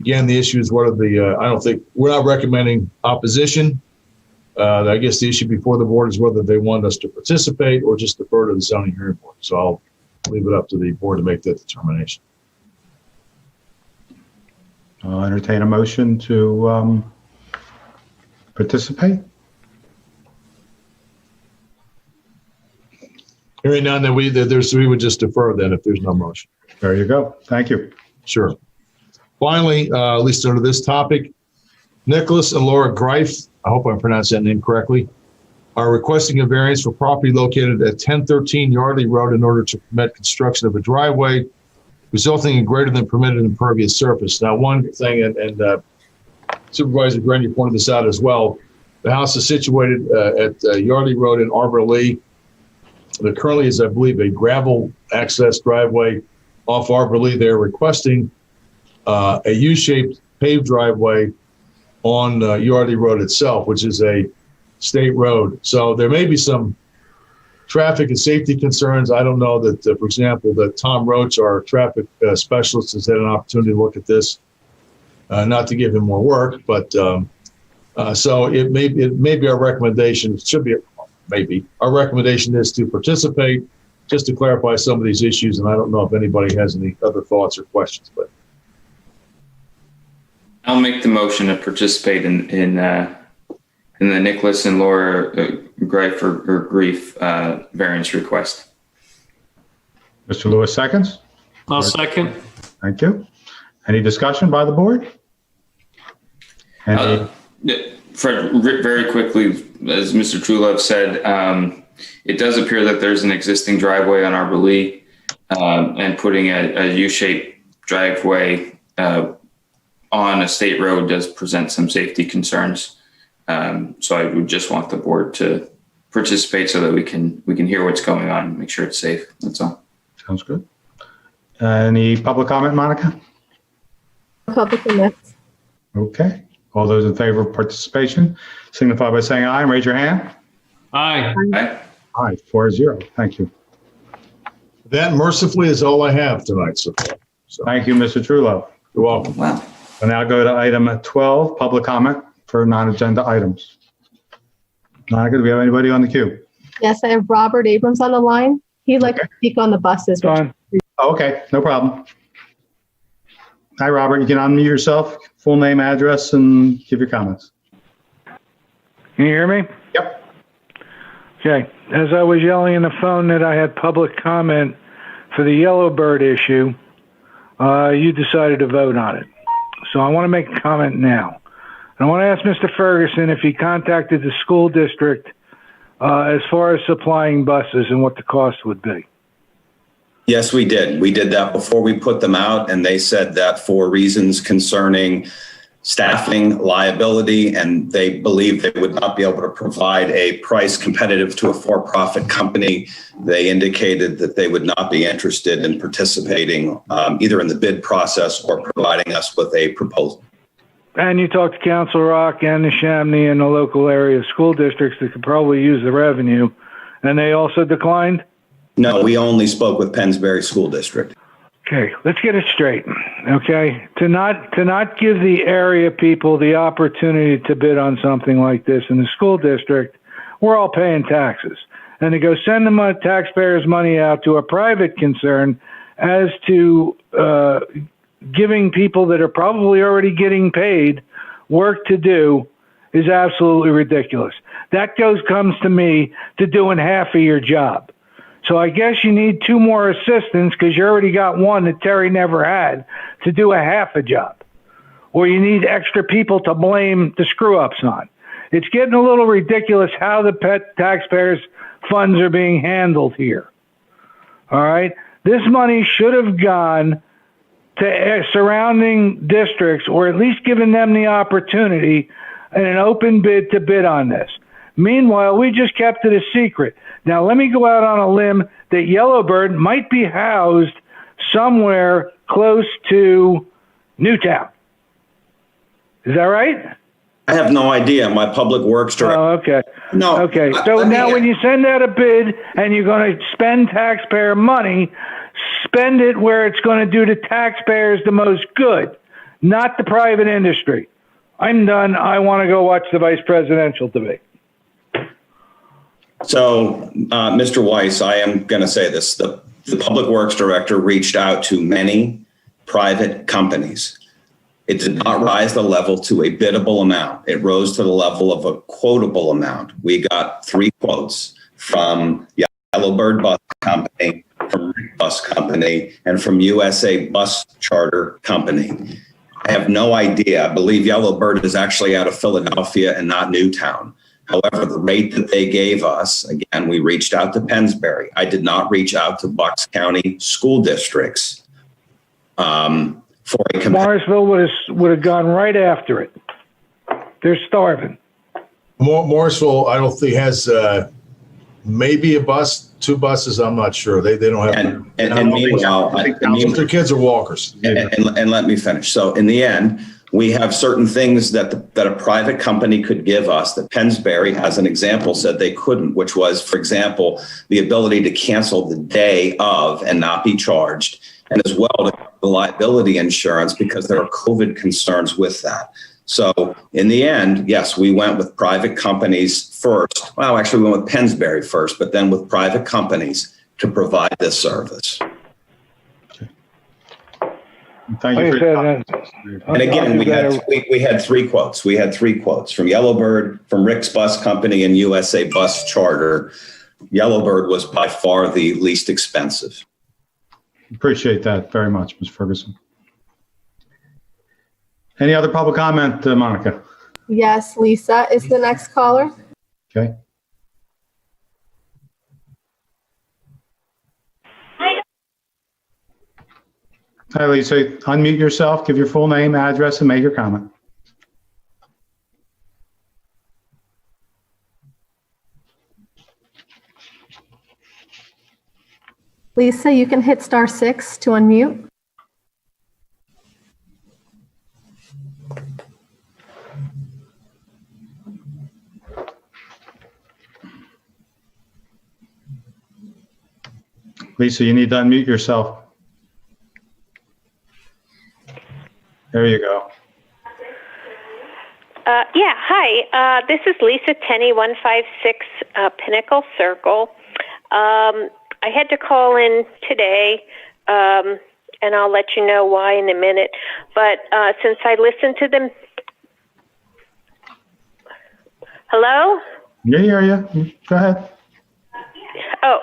Speaker 8: Again, the issue is whether we're not recommending opposition. I guess the issue before the board is whether they want us to participate or just defer to the zoning hearing board. So I'll leave it up to the board to make that determination.
Speaker 2: I'll entertain a motion to participate.
Speaker 8: Hearing none, then we would just defer then if there's no motion.
Speaker 2: There you go. Thank you.
Speaker 8: Sure. Finally, at least under this topic, Nicholas and Laura Greif, I hope I pronounced that name correctly, are requesting a variance for property located at 1013 Yardley Road in order to permit construction of a driveway resulting in greater than permitted impervious surface. Now, one thing, and Supervisor Gren, you pointed this out as well, the house is situated at Yardley Road in Arbor Lee. There currently is, I believe, a gravel access driveway off Arbor Lee. They're requesting a U-shaped paved driveway on Yardley Road itself, which is a state road. So there may be some traffic and safety concerns. I don't know that, for example, that Tom Roach, our traffic specialist, has had an opportunity to look at this, not to give him more work, but so it may be our recommendation. It should be maybe our recommendation is to participate, just to clarify some of these issues. And I don't know if anybody has any other thoughts or questions, but
Speaker 7: I'll make the motion to participate in the Nicholas and Laura Greif or Grief variance request.
Speaker 2: Mr. Lewis seconds.
Speaker 5: I'll second.
Speaker 2: Thank you. Any discussion by the board?
Speaker 7: Fred, very quickly, as Mr. Truelove said, it does appear that there's an existing driveway on Arbor Lee, and putting a U-shaped driveway on a state road does present some safety concerns. So I would just want the board to participate so that we can hear what's going on and make sure it's safe. That's all.
Speaker 2: Sounds good. Any public comment, Monica?
Speaker 1: Public comments.
Speaker 2: Okay. All those in favor of participation, signify by saying aye and raise your hand.
Speaker 5: Aye.
Speaker 7: Aye.
Speaker 2: Aye, 4-0. Thank you.
Speaker 8: that mercifully is all I have tonight so far. So,
Speaker 2: Thank you, Mr. Truelove.
Speaker 8: you're welcome.
Speaker 7: Wow.
Speaker 2: We'll now go to item 12, public comment for non-agenda items. Monica, do we have anybody on the queue?
Speaker 1: Yes, I have Robert Abrams on the line. He'd like to speak on the buses.
Speaker 5: Fine.
Speaker 2: Oh, okay, no problem. Hi, Robert. You can unmute yourself, full name, address, and give your comments.
Speaker 14: Can you hear me?
Speaker 2: Yep.
Speaker 14: Okay. As I was yelling in the phone that I had public comment for the Yellowbird issue, you decided to vote on it. So I want to make a comment now. I want to ask Mr. Ferguson if he contacted the school district as far as supplying buses and what the cost would be.
Speaker 9: Yes, we did. We did that before we put them out, and they said that for reasons concerning staffing, liability, and they believe they would not be able to provide a price competitive to a for-profit company. They indicated that they would not be interested in participating either in the bid process or providing us with a proposal.
Speaker 14: And you talked to Council Rock and the Chamonix and the local area school districts that could probably use the revenue, and they also declined?
Speaker 9: No, we only spoke with Pennsbury School District.
Speaker 14: Okay, let's get it straight. Okay, to not give the area people the opportunity to bid on something like this in the school district, we're all paying taxes, and to go send the taxpayers' money out to a private concern as to giving people that are probably already getting paid work to do is absolutely ridiculous. That comes to me to doing half of your job. So I guess you need 2 more assistants because you already got one that Terry never had to do a half a job. Or you need extra people to blame the screw-ups on. It's getting a little ridiculous how the taxpayers' funds are being handled here. All right? This money should have gone to surrounding districts, or at least given them the opportunity in an open bid to bid on this. Meanwhile, we just kept it a secret. Now, let me go out on a limb that Yellowbird might be housed somewhere close to Newtown. Is that right?
Speaker 9: I have no idea. My public works director.
Speaker 14: Oh, okay.
Speaker 9: No.
Speaker 14: Okay. So now when you send out a bid and you're going to spend taxpayer money, spend it where it's going to do the taxpayers the most good, not the private industry. I'm done. I want to go watch the vice presidential debate.
Speaker 9: So, Mr. Weiss, I am going to say this. The public works director reached out to many private companies. It did not rise the level to a biddable amount. It rose to the level of a quotable amount. We got 3 quotes from Yellowbird Bus Company, from Rick Bus Company, and from USA Bus Charter Company. I have no idea. I believe Yellowbird is actually out of Philadelphia and not Newtown. However, the rate that they gave us, again, we reached out to Pennsbury. I did not reach out to Bucks County school districts for a
Speaker 14: Morrisville would have gone right after it. They're starving.
Speaker 8: Morrisville, I don't think has maybe a bus, 2 buses. I'm not sure. They don't have.
Speaker 9: And meanwhile,
Speaker 8: their kids are walkers.
Speaker 9: And let me finish. So in the end, we have certain things that a private company could give us that Pennsbury, as an example, said they couldn't, which was, for example, the ability to cancel the day of and not be charged, and as well the liability insurance because there are COVID concerns with that. So in the end, yes, we went with private companies first. Well, actually, we went with Pennsbury first, but then with private companies to provide this service.
Speaker 2: Thank you for your comments.
Speaker 9: And again, we had 3 quotes. We had 3 quotes from Yellowbird, from Rick's Bus Company, and USA Bus Charter. Yellowbird was by far the least expensive.
Speaker 2: Appreciate that very much, Ms. Ferguson. Any other public comment, Monica?
Speaker 1: Yes, Lisa is the next caller.
Speaker 2: Okay. Hi, Lisa. Unmute yourself, give your full name, address, and make your comment.
Speaker 1: Lisa, you can hit *6 to unmute.
Speaker 2: Lisa, you need to unmute yourself. There you go.
Speaker 15: Yeah, hi. This is Lisa Tenney, 156 Pinnacle Circle. I had to call in today, and I'll let you know why in a minute. But since I listened to them... Hello?
Speaker 2: Yeah, hear you. Go ahead.
Speaker 15: Oh.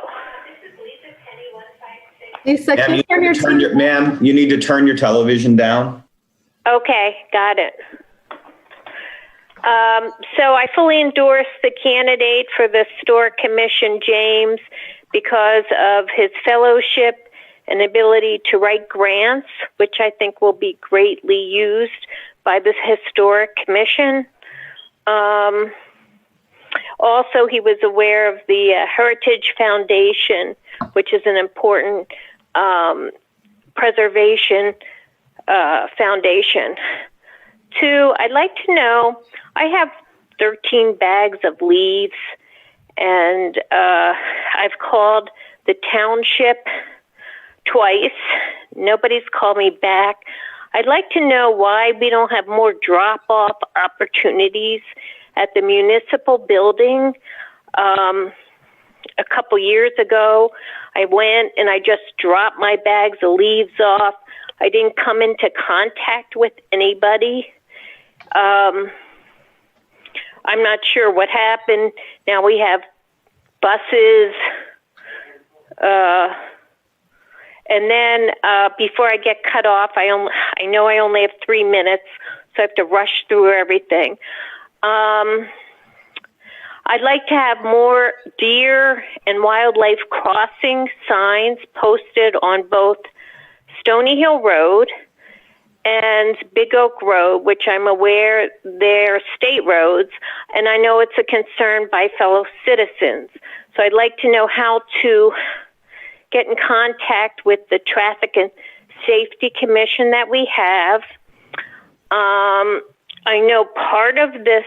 Speaker 1: Lisa, can you turn your...
Speaker 9: Ma'am, you need to turn your television down.
Speaker 15: Okay, got it. So I fully endorse the candidate for the Historic Commission, James, because of his fellowship and ability to write grants, which I think will be greatly used by the Historic Commission. Also, he was aware of the Heritage Foundation, which is an important preservation foundation. 2, I'd like to know, I have 13 bags of leaves, and I've called the township twice. Nobody's called me back. I'd like to know why we don't have more drop-off opportunities at the municipal building. A couple years ago, I went and I just dropped my bags of leaves off. I didn't come into contact with anybody. I'm not sure what happened. Now we have buses And then before I get cut off, I know I only have 3 minutes, so I have to rush through everything. I'd like to have more deer and wildlife crossing signs posted on both Stony Hill Road and Big Oak Road, which I'm aware they're state roads, and I know it's a concern by fellow citizens. So I'd like to know how to get in contact with the Traffic and Safety Commission that we have. I know part of this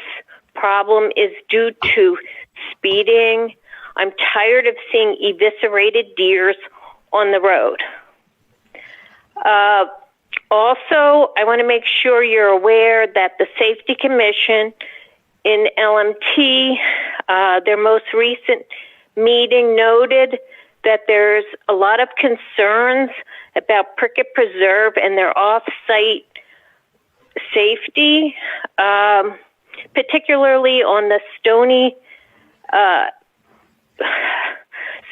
Speaker 15: problem is due to speeding. I'm tired of seeing eviscerated deers on the road. Also, I want to make sure you're aware that the Safety Commission in LMT, their most recent meeting noted that there's a lot of concerns about Prickett Preserve and their off-site safety, particularly on the Stony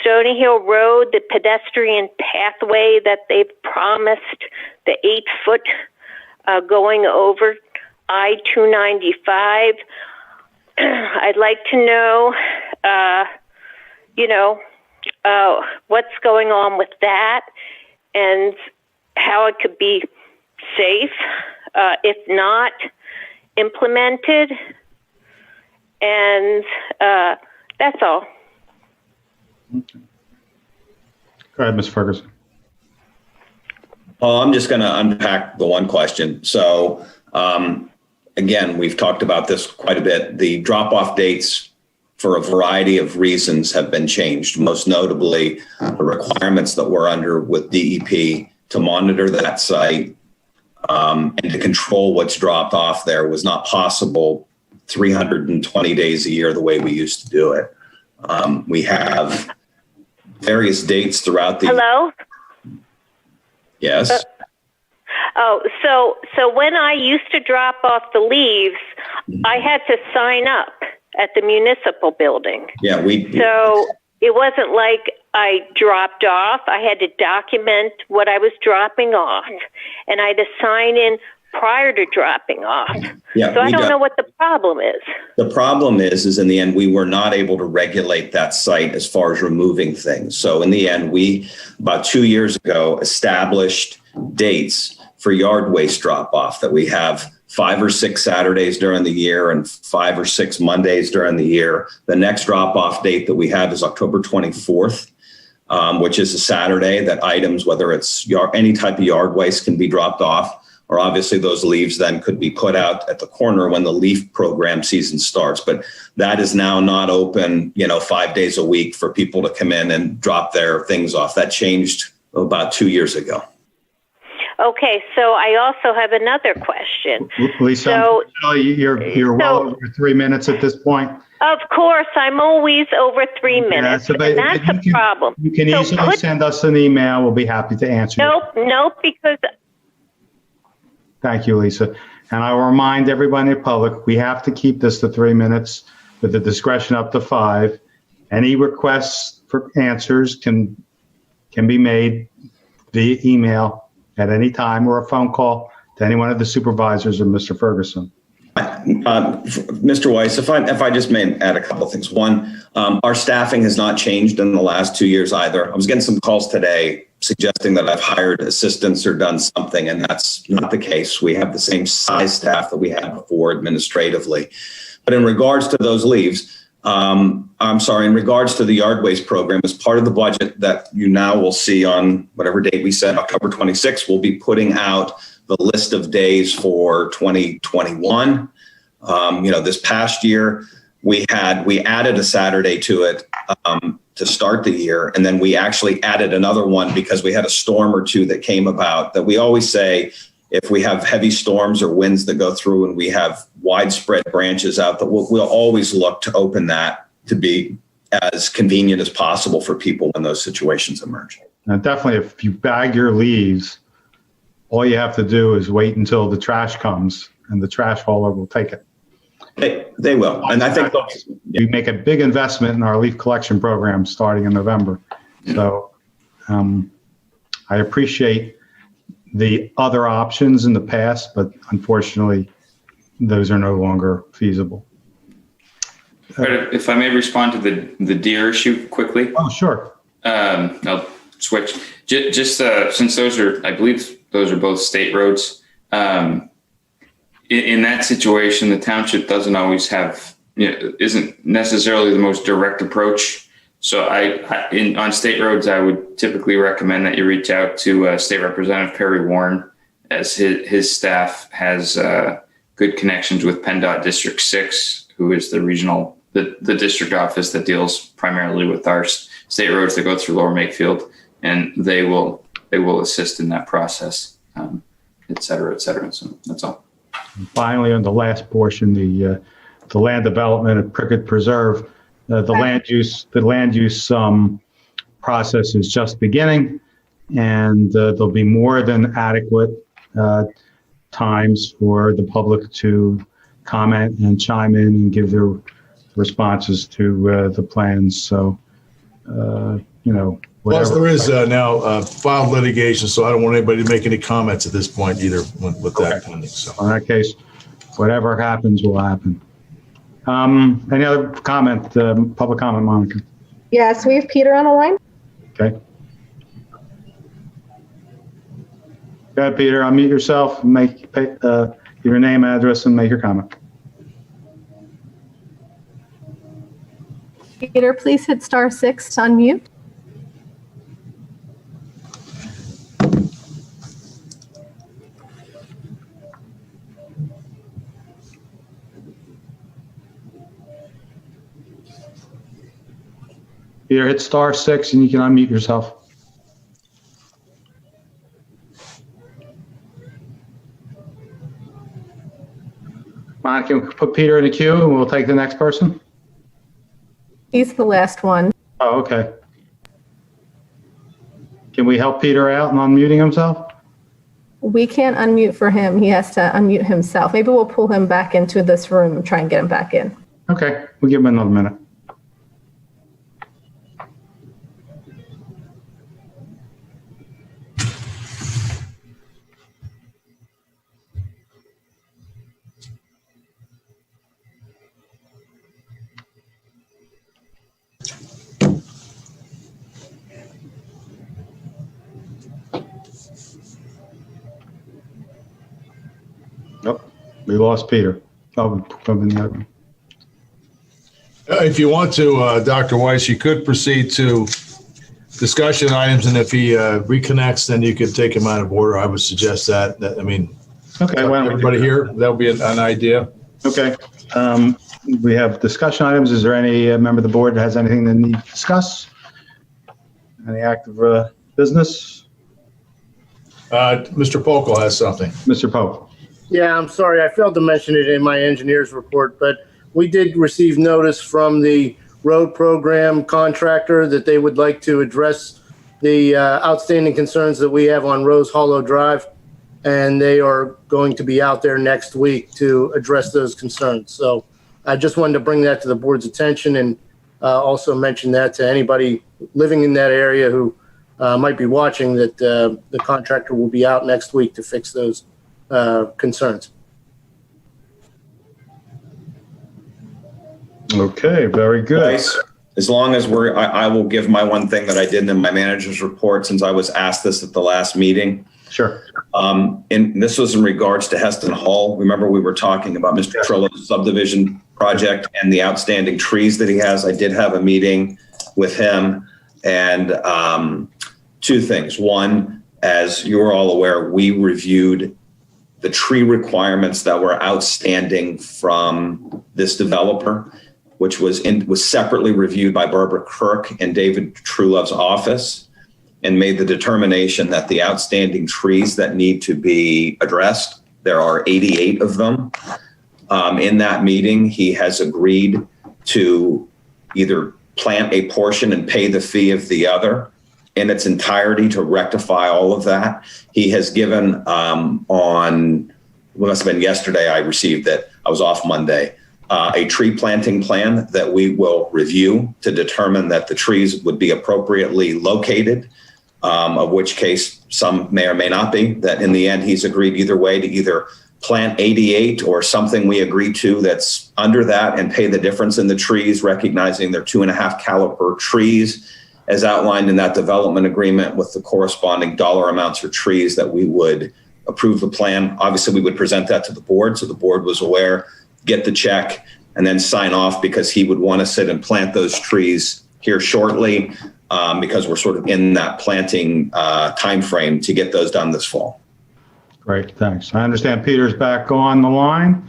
Speaker 15: Hill Road, the pedestrian pathway that they've promised, the 8-foot going over I-295. I'd like to know, what's going on with that and how it could be safe, if not implemented. And that's all.
Speaker 2: Okay. Go ahead, Ms. Ferguson.
Speaker 9: Oh, I'm just going to unpack the one question. So, again, we've talked about this quite a bit. The drop-off dates for a variety of reasons have been changed, most notably the requirements that we're under with DEP to monitor that site and to control what's dropped off there was not possible 320 days a year the way we used to do it. We have various dates throughout the...
Speaker 15: Hello?
Speaker 9: Yes.
Speaker 15: So when I used to drop off the leaves, I had to sign up at the municipal building.
Speaker 9: Yeah,
Speaker 15: So it wasn't like I dropped off. I had to document what I was dropping off, and I had to sign in prior to dropping off.
Speaker 9: Yeah,
Speaker 15: so I don't know what the problem is.
Speaker 9: The problem is in the end, we were not able to regulate that site as far as removing things. So in the end, we, about 2 years ago, established dates for yard waste drop off that we have 5 or 6 Saturdays during the year and 5 or 6 Mondays during the year. The next drop off date that we have is October 24th, which is a Saturday that items, whether it's any type of yard waste, can be dropped off. Or obviously those leaves then could be put out at the corner when the leaf program season starts. But that is now not open, 5 days a week for people to come in and drop their things off. That changed about 2 years ago.
Speaker 15: Okay, so I also have another question.
Speaker 2: Lisa, you're well over 3 minutes at this point.
Speaker 15: Of course, I'm always over 3 minutes, and that's a problem.
Speaker 2: You can easily send us an email. We'll be happy to answer.
Speaker 15: Nope, because...
Speaker 2: Thank you, Lisa. And I will remind everybody in the public, we have to keep this to 3 minutes with the discretion up to 5. Any requests for answers can be made via email at any time or a phone call to any one of the supervisors or Mr. Ferguson.
Speaker 9: Mr. Weiss, if I just may add a couple of things. One, our staffing has not changed in the last 2 years either. I was getting some calls today suggesting that I've hired assistants or done something, and that's not the case. We have the same size staff that we had before administratively. But in regards to those leaves, in regards to the yard waste program, as part of the budget that you now will see on whatever date we said, October 26th, we'll be putting out the list of days for 2021. This past year, we added a Saturday to it to start the year. And then we actually added another one because we had a storm or two that came about that we always say, if we have heavy storms or winds that go through and we have widespread branches out, that we'll always look to open that to be as convenient as possible for people when those situations emerge.
Speaker 2: Now, definitely, if you bag your leaves, all you have to do is wait until the trash comes and the trash hauler will take it.
Speaker 9: They will. And I think
Speaker 2: we make a big investment in our leaf collection program starting in November So I appreciate the other options in the past, but unfortunately, those are no longer feasible.
Speaker 7: If I may respond to the deer issue quickly.
Speaker 2: Oh, sure.
Speaker 7: I'll switch. Just since those are, I believe those are both state roads. In that situation, the township doesn't always have, isn't necessarily the most direct approach. So on state roads, I would typically recommend that you reach out to State Representative Perry Warren, as his staff has good connections with PennDOT District 6, who is the regional, the district office that deals primarily with our state roads that go through Lower Makefield, and they will assist in that process, et cetera, et cetera. So that's all.
Speaker 2: And finally, on the last portion, the land development at Prickett Preserve, the land use process is just beginning, and there'll be more than adequate times for the public to comment and chime in and give their responses to the plans. So,
Speaker 8: Plus, there is now filed litigation, so I don't want anybody to make any comments at this point either with that pending. So,
Speaker 2: in that case, whatever happens will happen. Any other comment, public comment, Monica?
Speaker 1: Yes, we have Peter on the line.
Speaker 2: Okay. Go ahead, Peter. Unmute yourself, give your name, address, and make your comment.
Speaker 1: Peter, please hit *6 to unmute.
Speaker 2: Peter, hit *6 and you can unmute yourself. Monica, put Peter in a queue and we'll take the next person.
Speaker 1: He's the last one.
Speaker 2: Oh, okay. Can we help Peter out in unmuting himself?
Speaker 1: We can't unmute for him. He has to unmute himself. Maybe we'll pull him back into this room and try and get him back in.
Speaker 2: Okay, we'll give him another minute. Nope, we lost Peter. Oh, from the other one.
Speaker 8: if you want to, Dr. Weiss, you could proceed to discussion items, and if he reconnects, then you could take him out of order. I would suggest that. I mean,
Speaker 2: okay. Why don't
Speaker 8: everybody here? That would be an idea.
Speaker 2: Okay. We have discussion items. Is there any member of the board that has anything they need to discuss? Any active business?
Speaker 8: Mr. Pokel has something.
Speaker 2: Mr. Pokel.
Speaker 10: Yeah, I'm sorry. I failed to mention it in my engineer's report, but we did receive notice from the road program contractor that they would like to address the outstanding concerns that we have on Rose Hollow Drive, and they are going to be out there next week to address those concerns. So I just wanted to bring that to the board's attention, and also mention that to anybody living in that area who might be watching, that the contractor will be out next week to fix those concerns.
Speaker 2: Okay, very good.
Speaker 9: Nice. As long as I will give my one thing that I did in my manager's report, since I was asked this at the last meeting.
Speaker 2: Sure.
Speaker 9: And this was in regards to Heston Hall. Remember, we were talking about Mr. Trillo's subdivision project and the outstanding trees that he has. I did have a meeting with him, and two things. One, as you're all aware, we reviewed the tree requirements that were outstanding from this developer, which was separately reviewed by Barbara Kirk and David Trulove's office, and made the determination that the outstanding trees that need to be addressed, there are 88 of them. In that meeting, he has agreed to either plant a portion and pay the fee of the other in its entirety to rectify all of that. He has given it must have been yesterday I received it. I was off Monday. a tree planting plan that we will review to determine that the trees would be appropriately located, of which case some may or may not be. That in the end, he's agreed either way to either plant 88 or something we agreed to that's under that and pay the difference in the trees, recognizing they're 2.5 caliber trees as outlined in that development agreement with the corresponding dollar amounts for trees that we would approve the plan. Obviously, we would present that to the board, so the board was aware, get the check, and then sign off, because he would want to sit and plant those trees here shortly, because we're sort of in that planting time frame to get those done this fall.
Speaker 2: Great, thanks. I understand Peter's back on the line,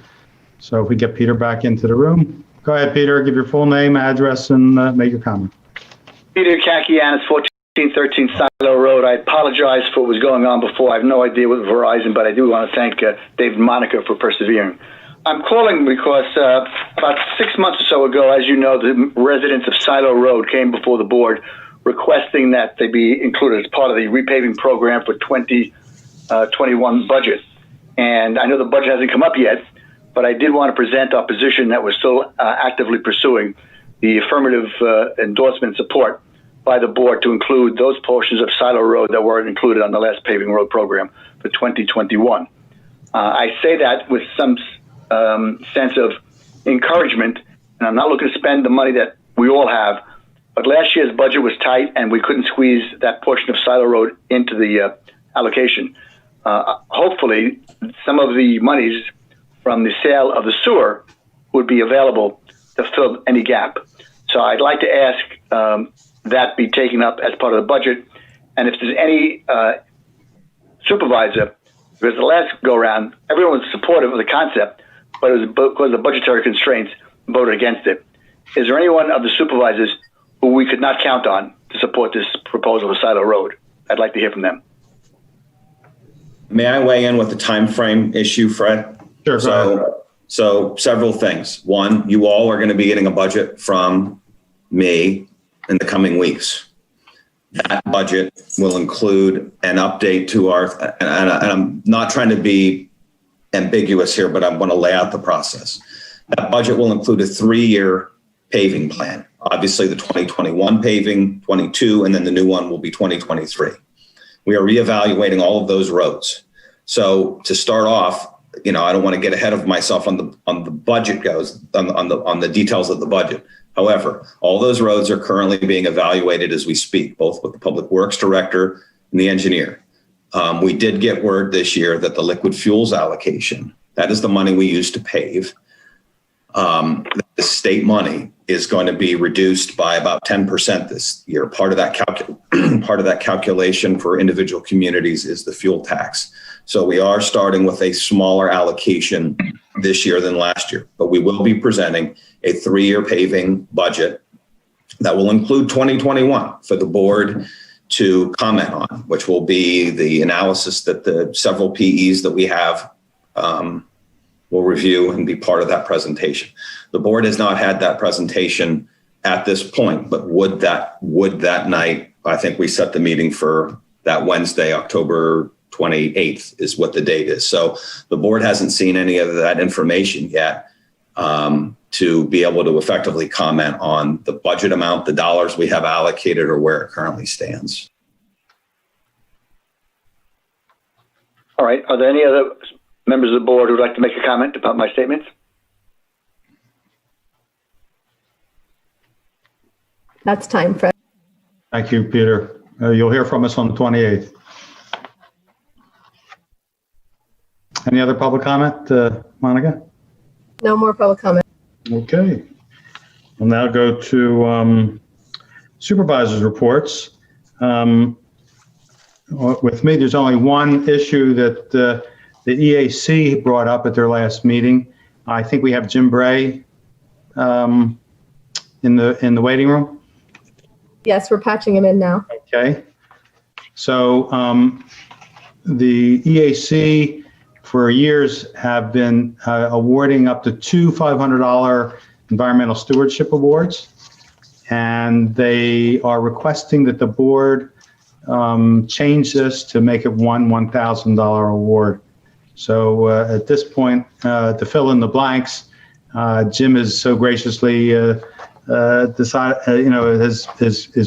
Speaker 2: so if we get Peter back into the room. Go ahead, Peter, give your full name, address, and make your comment.
Speaker 16: Peter Kakianis, 1413 Silo Road. I apologize for what was going on before. I have no idea with Verizon, but I do want to thank David Monica for persevering. I'm calling because about 6 months or so ago, as you know, the residents of Silo Road came before the board requesting that they be included as part of the repaving program for 2021 budget. And I know the budget hasn't come up yet, but I did want to present our position that we're still actively pursuing the affirmative endorsement support by the board to include those portions of Silo Road that weren't included on the last paving road program for 2021. I say that with some sense of encouragement, and I'm not looking to spend the money that we all have, but last year's budget was tight and we couldn't squeeze that portion of Silo Road into the allocation. Hopefully, some of the monies from the sale of the sewer would be available to fill any gap. So I'd like to ask that be taken up as part of the budget. And if there's any supervisor, because the last go around, everyone was supportive of the concept, but it was because of budgetary constraints, voted against it. Is there anyone of the supervisors who we could not count on to support this proposal for Silo Road? I'd like to hear from them.
Speaker 9: May I weigh in with the time frame issue, Fred?
Speaker 2: Sure.
Speaker 9: So several things. One, you all are going to be getting a budget from me in the coming weeks. That budget will include an update to our, and I'm not trying to be ambiguous here, but I want to lay out the process. That budget will include a 3-year paving plan. Obviously the 2021 paving, 22, and then the new one will be 2023. We are reevaluating all of those roads. So to start off, I don't want to get ahead of myself on the budget goes, on the details of the budget. However, all those roads are currently being evaluated as we speak, both with the Public Works Director and the engineer. We did get word this year that the liquid fuels allocation, that is the money we use to pave, the state money is going to be reduced by about 10% this year. Part of that calculation for individual communities is the fuel tax. So we are starting with a smaller allocation this year than last year, but we will be presenting a 3-year paving budget that will include 2021 for the board to comment on, which will be the analysis that the several PEs that we have will review and be part of that presentation. The board has not had that presentation at this point, but would that night, I think we set the meeting for that Wednesday, October 28th is what the date is. So the board hasn't seen any of that information yet to be able to effectively comment on the budget amount, the dollars we have allocated, or where it currently stands.
Speaker 16: All right. Are there any other members of the board who would like to make a comment about my statements?
Speaker 1: That's time, Fred.
Speaker 2: Thank you, Peter. You'll hear from us on the 28th. Any other public comment, Monica?
Speaker 1: No more public comment.
Speaker 2: Okay. We'll now go to supervisors' reports. With me, there's only one issue that the EAC brought up at their last meeting. I think we have Jim Bray in the waiting room.
Speaker 1: Yes, we're patching him in now.
Speaker 2: Okay. So the EAC for years have been awarding up to 2 $500 environmental stewardship awards, and they are requesting that the board change this to make it one $1,000 award. So at this point, to fill in the blanks, Jim has so graciously is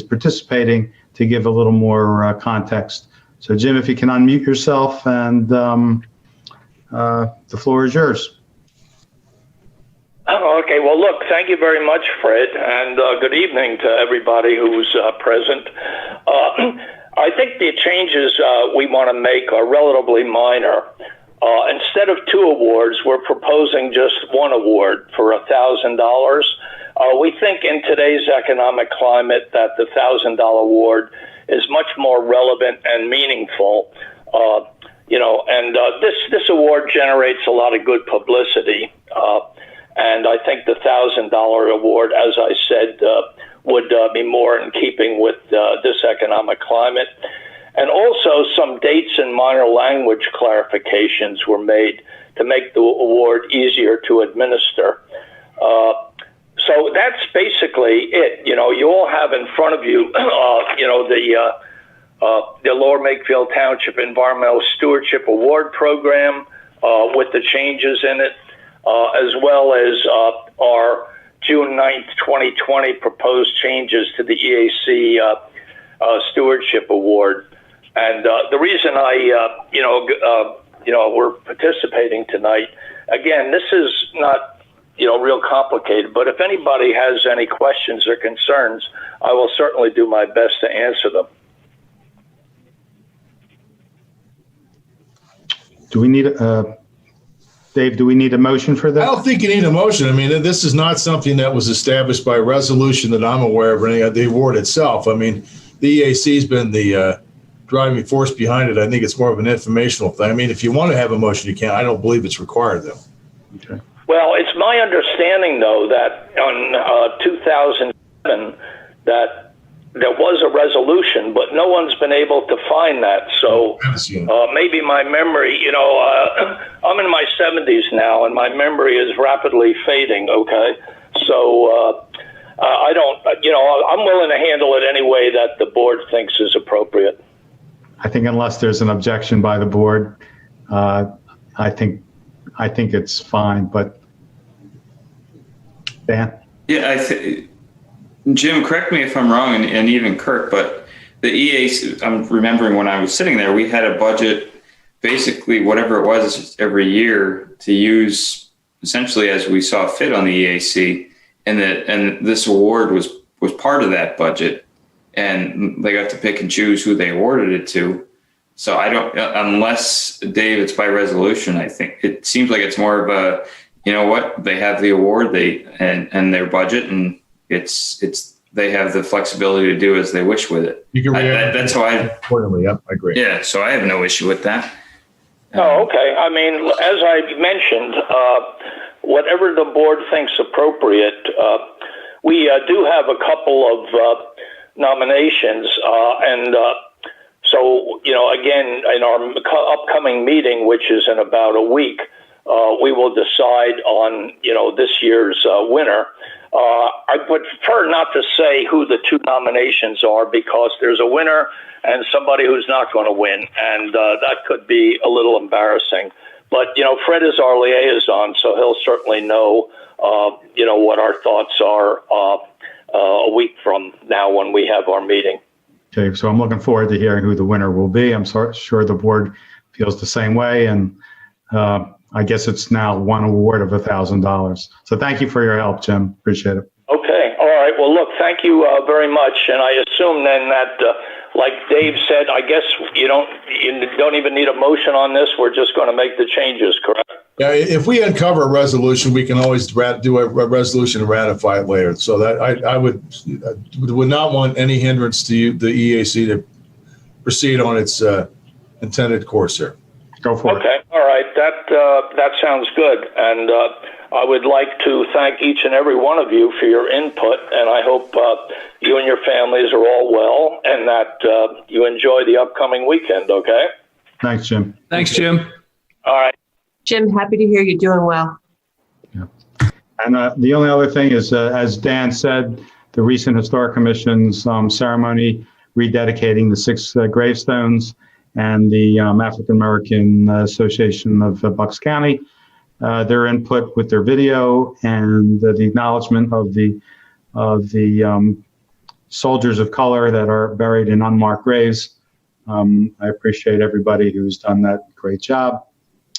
Speaker 2: participating to give a little more context. So, Jim, if you can unmute yourself, and the floor is yours.
Speaker 17: Okay, well, look, thank you very much, Fred, and good evening to everybody who's present. I think the changes we want to make are relatively minor. Instead of 2 awards, we're proposing just 1 award for $1,000. We think in today's economic climate that the $1,000 award is much more relevant and meaningful. This award generates a lot of good publicity. And I think the $1,000 award, as I said, would be more in keeping with this economic climate. And also some dates and minor language clarifications were made to make the award easier to administer. So that's basically it. You all have in front of you, the Lower Makefield Township Environmental Stewardship Award Program with the changes in it, as well as our June 9th, 2020 proposed changes to the EAC Stewardship Award. And the reason we're participating tonight, again, this is not, real complicated, but if anybody has any questions or concerns, I will certainly do my best to answer them.
Speaker 2: Do we need Dave, do we need a motion for that?
Speaker 8: I don't think you need a motion. I mean, this is not something that was established by resolution that I'm aware of, or any of the award itself. I mean, the EAC has been the driving force behind it. I think it's more of an informational thing. I mean, if you want to have a motion, you can. I don't believe it's required, though.
Speaker 2: Okay.
Speaker 17: Well, it's my understanding, though, that on 2007, that there was a resolution, but no one's been able to find that. So maybe my memory, I'm in my 70s now, and my memory is rapidly fading, okay? So I don't, I'm willing to handle it any way that the board thinks is appropriate.
Speaker 2: I think unless there's an objection by the board, I think it's fine, but Dan?
Speaker 7: Yeah, Jim, correct me if I'm wrong, and even Kirk, but the EAC, I'm remembering when I was sitting there, we had a budget, basically whatever it was every year, to use essentially as we saw fit on the EAC, and this award was part of that budget, and they got to pick and choose who they awarded it to. So I don't, unless, Dave, it's by resolution, I think it seems like it's more of a, they have the award, and their budget, and they have the flexibility to do as they wish with it.
Speaker 8: You can
Speaker 7: that's how I
Speaker 8: agree.
Speaker 7: Yeah, so I have no issue with that.
Speaker 17: Oh, okay. I mean, as I mentioned, whatever the board thinks appropriate, we do have a couple of nominations, and so again, in our upcoming meeting, which is in about a week, we will decide on this year's winner. I would prefer not to say who the 2 nominations are, because there's a winner and somebody who's not going to win, and that could be a little embarrassing. But Fred is our liaison, so he'll certainly know what our thoughts are a week from now when we have our meeting.
Speaker 2: Okay, so I'm looking forward to hearing who the winner will be. I'm sure the board feels the same way, and I guess it's now 1 award of $1,000. So thank you for your help, Jim. Appreciate it.
Speaker 17: Okay. All right. Well, look, thank you very much. And I assume then that, like Dave said, I guess you don't even need a motion on this. We're just going to make the changes, correct?
Speaker 8: Yeah. If we uncover a resolution, we can always do a resolution and ratify it later. So that I would not want any hindrance to the EAC to proceed on its intended course here.
Speaker 2: Go for it.
Speaker 17: Okay. All right. That sounds good. And I would like to thank each and every one of you for your input. And I hope you and your families are all well, and that you enjoy the upcoming weekend. Okay.
Speaker 2: Thanks, Jim.
Speaker 5: Thanks, Jim.
Speaker 17: All right.
Speaker 6: Jim, happy to hear you're doing well.
Speaker 2: Yeah. And the only other thing is, as Dan said, the recent Historic Commission's ceremony rededicating the 6 gravestones, and the African American Association of Bucks County their input with their video and the acknowledgement of the soldiers of color that are buried in unmarked graves. I appreciate everybody who's done that great job,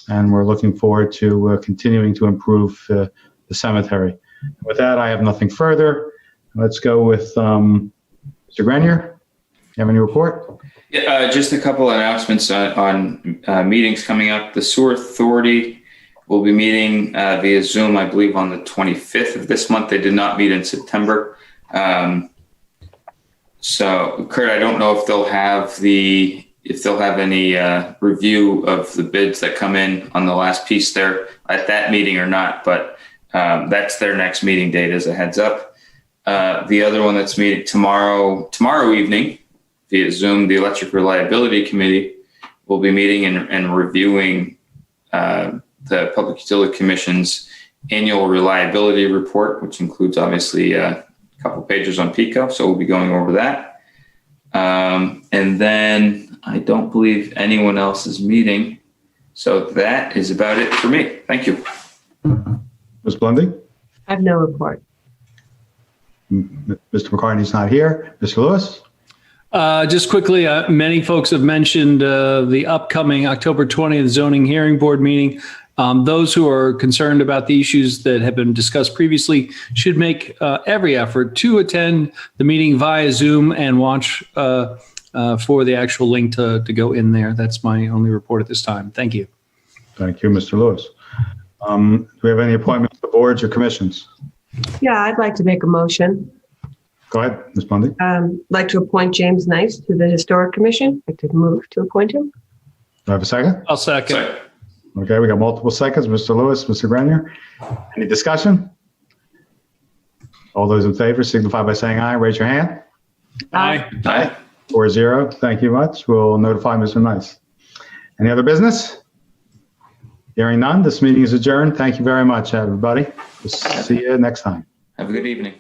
Speaker 2: and we're looking forward to continuing to improve the cemetery. With that, I have nothing further. Let's go with Mr. Grenier. You have any report?
Speaker 7: Yeah, just a couple of announcements on meetings coming up. The Sewer Authority will be meeting via Zoom, I believe, on the 25th of this month. They did not meet in September. So, Kurt, I don't know if they'll have any review of the bids that come in on the last piece there at that meeting or not, but that's their next meeting date as a heads up. The other one that's meeting tomorrow evening via Zoom, the Electric Reliability Committee will be meeting and reviewing the Public Utility Commission's annual reliability report, which includes obviously a couple pages on PICO. So we'll be going over that. And then I don't believe anyone else is meeting. So that is about it for me. Thank you.
Speaker 2: Ms. Blundy?
Speaker 6: I have no report.
Speaker 2: Mr. McCartney's not here. Mr. Lewis?
Speaker 5: Just quickly, many folks have mentioned the upcoming October 20th Zoning Hearing Board meeting. Those who are concerned about the issues that have been discussed previously should make every effort to attend the meeting via Zoom and watch for the actual link to go in there. That's my only report at this time. Thank you.
Speaker 2: Thank you, Mr. Lewis. Do we have any appointments to boards or commissions?
Speaker 6: Yeah, I'd like to make a motion.
Speaker 2: Go ahead, Ms. Bundy.
Speaker 6: I'd like to appoint James Nice to the Historic Commission. I'd like to move to appoint him.
Speaker 2: Do I have a second?
Speaker 5: I'll second.
Speaker 2: Okay, we got multiple seconds. Mr. Lewis, Mr. Grenier. Any discussion? All those in favor signify by saying aye. Raise your hand.
Speaker 5: Aye.
Speaker 7: Aye.
Speaker 2: 4-0. Thank you much. We'll notify Mr. Nice. Any other business? Hearing none, this meeting is adjourned. Thank you very much, everybody. We'll see you next time.
Speaker 7: Have a good evening.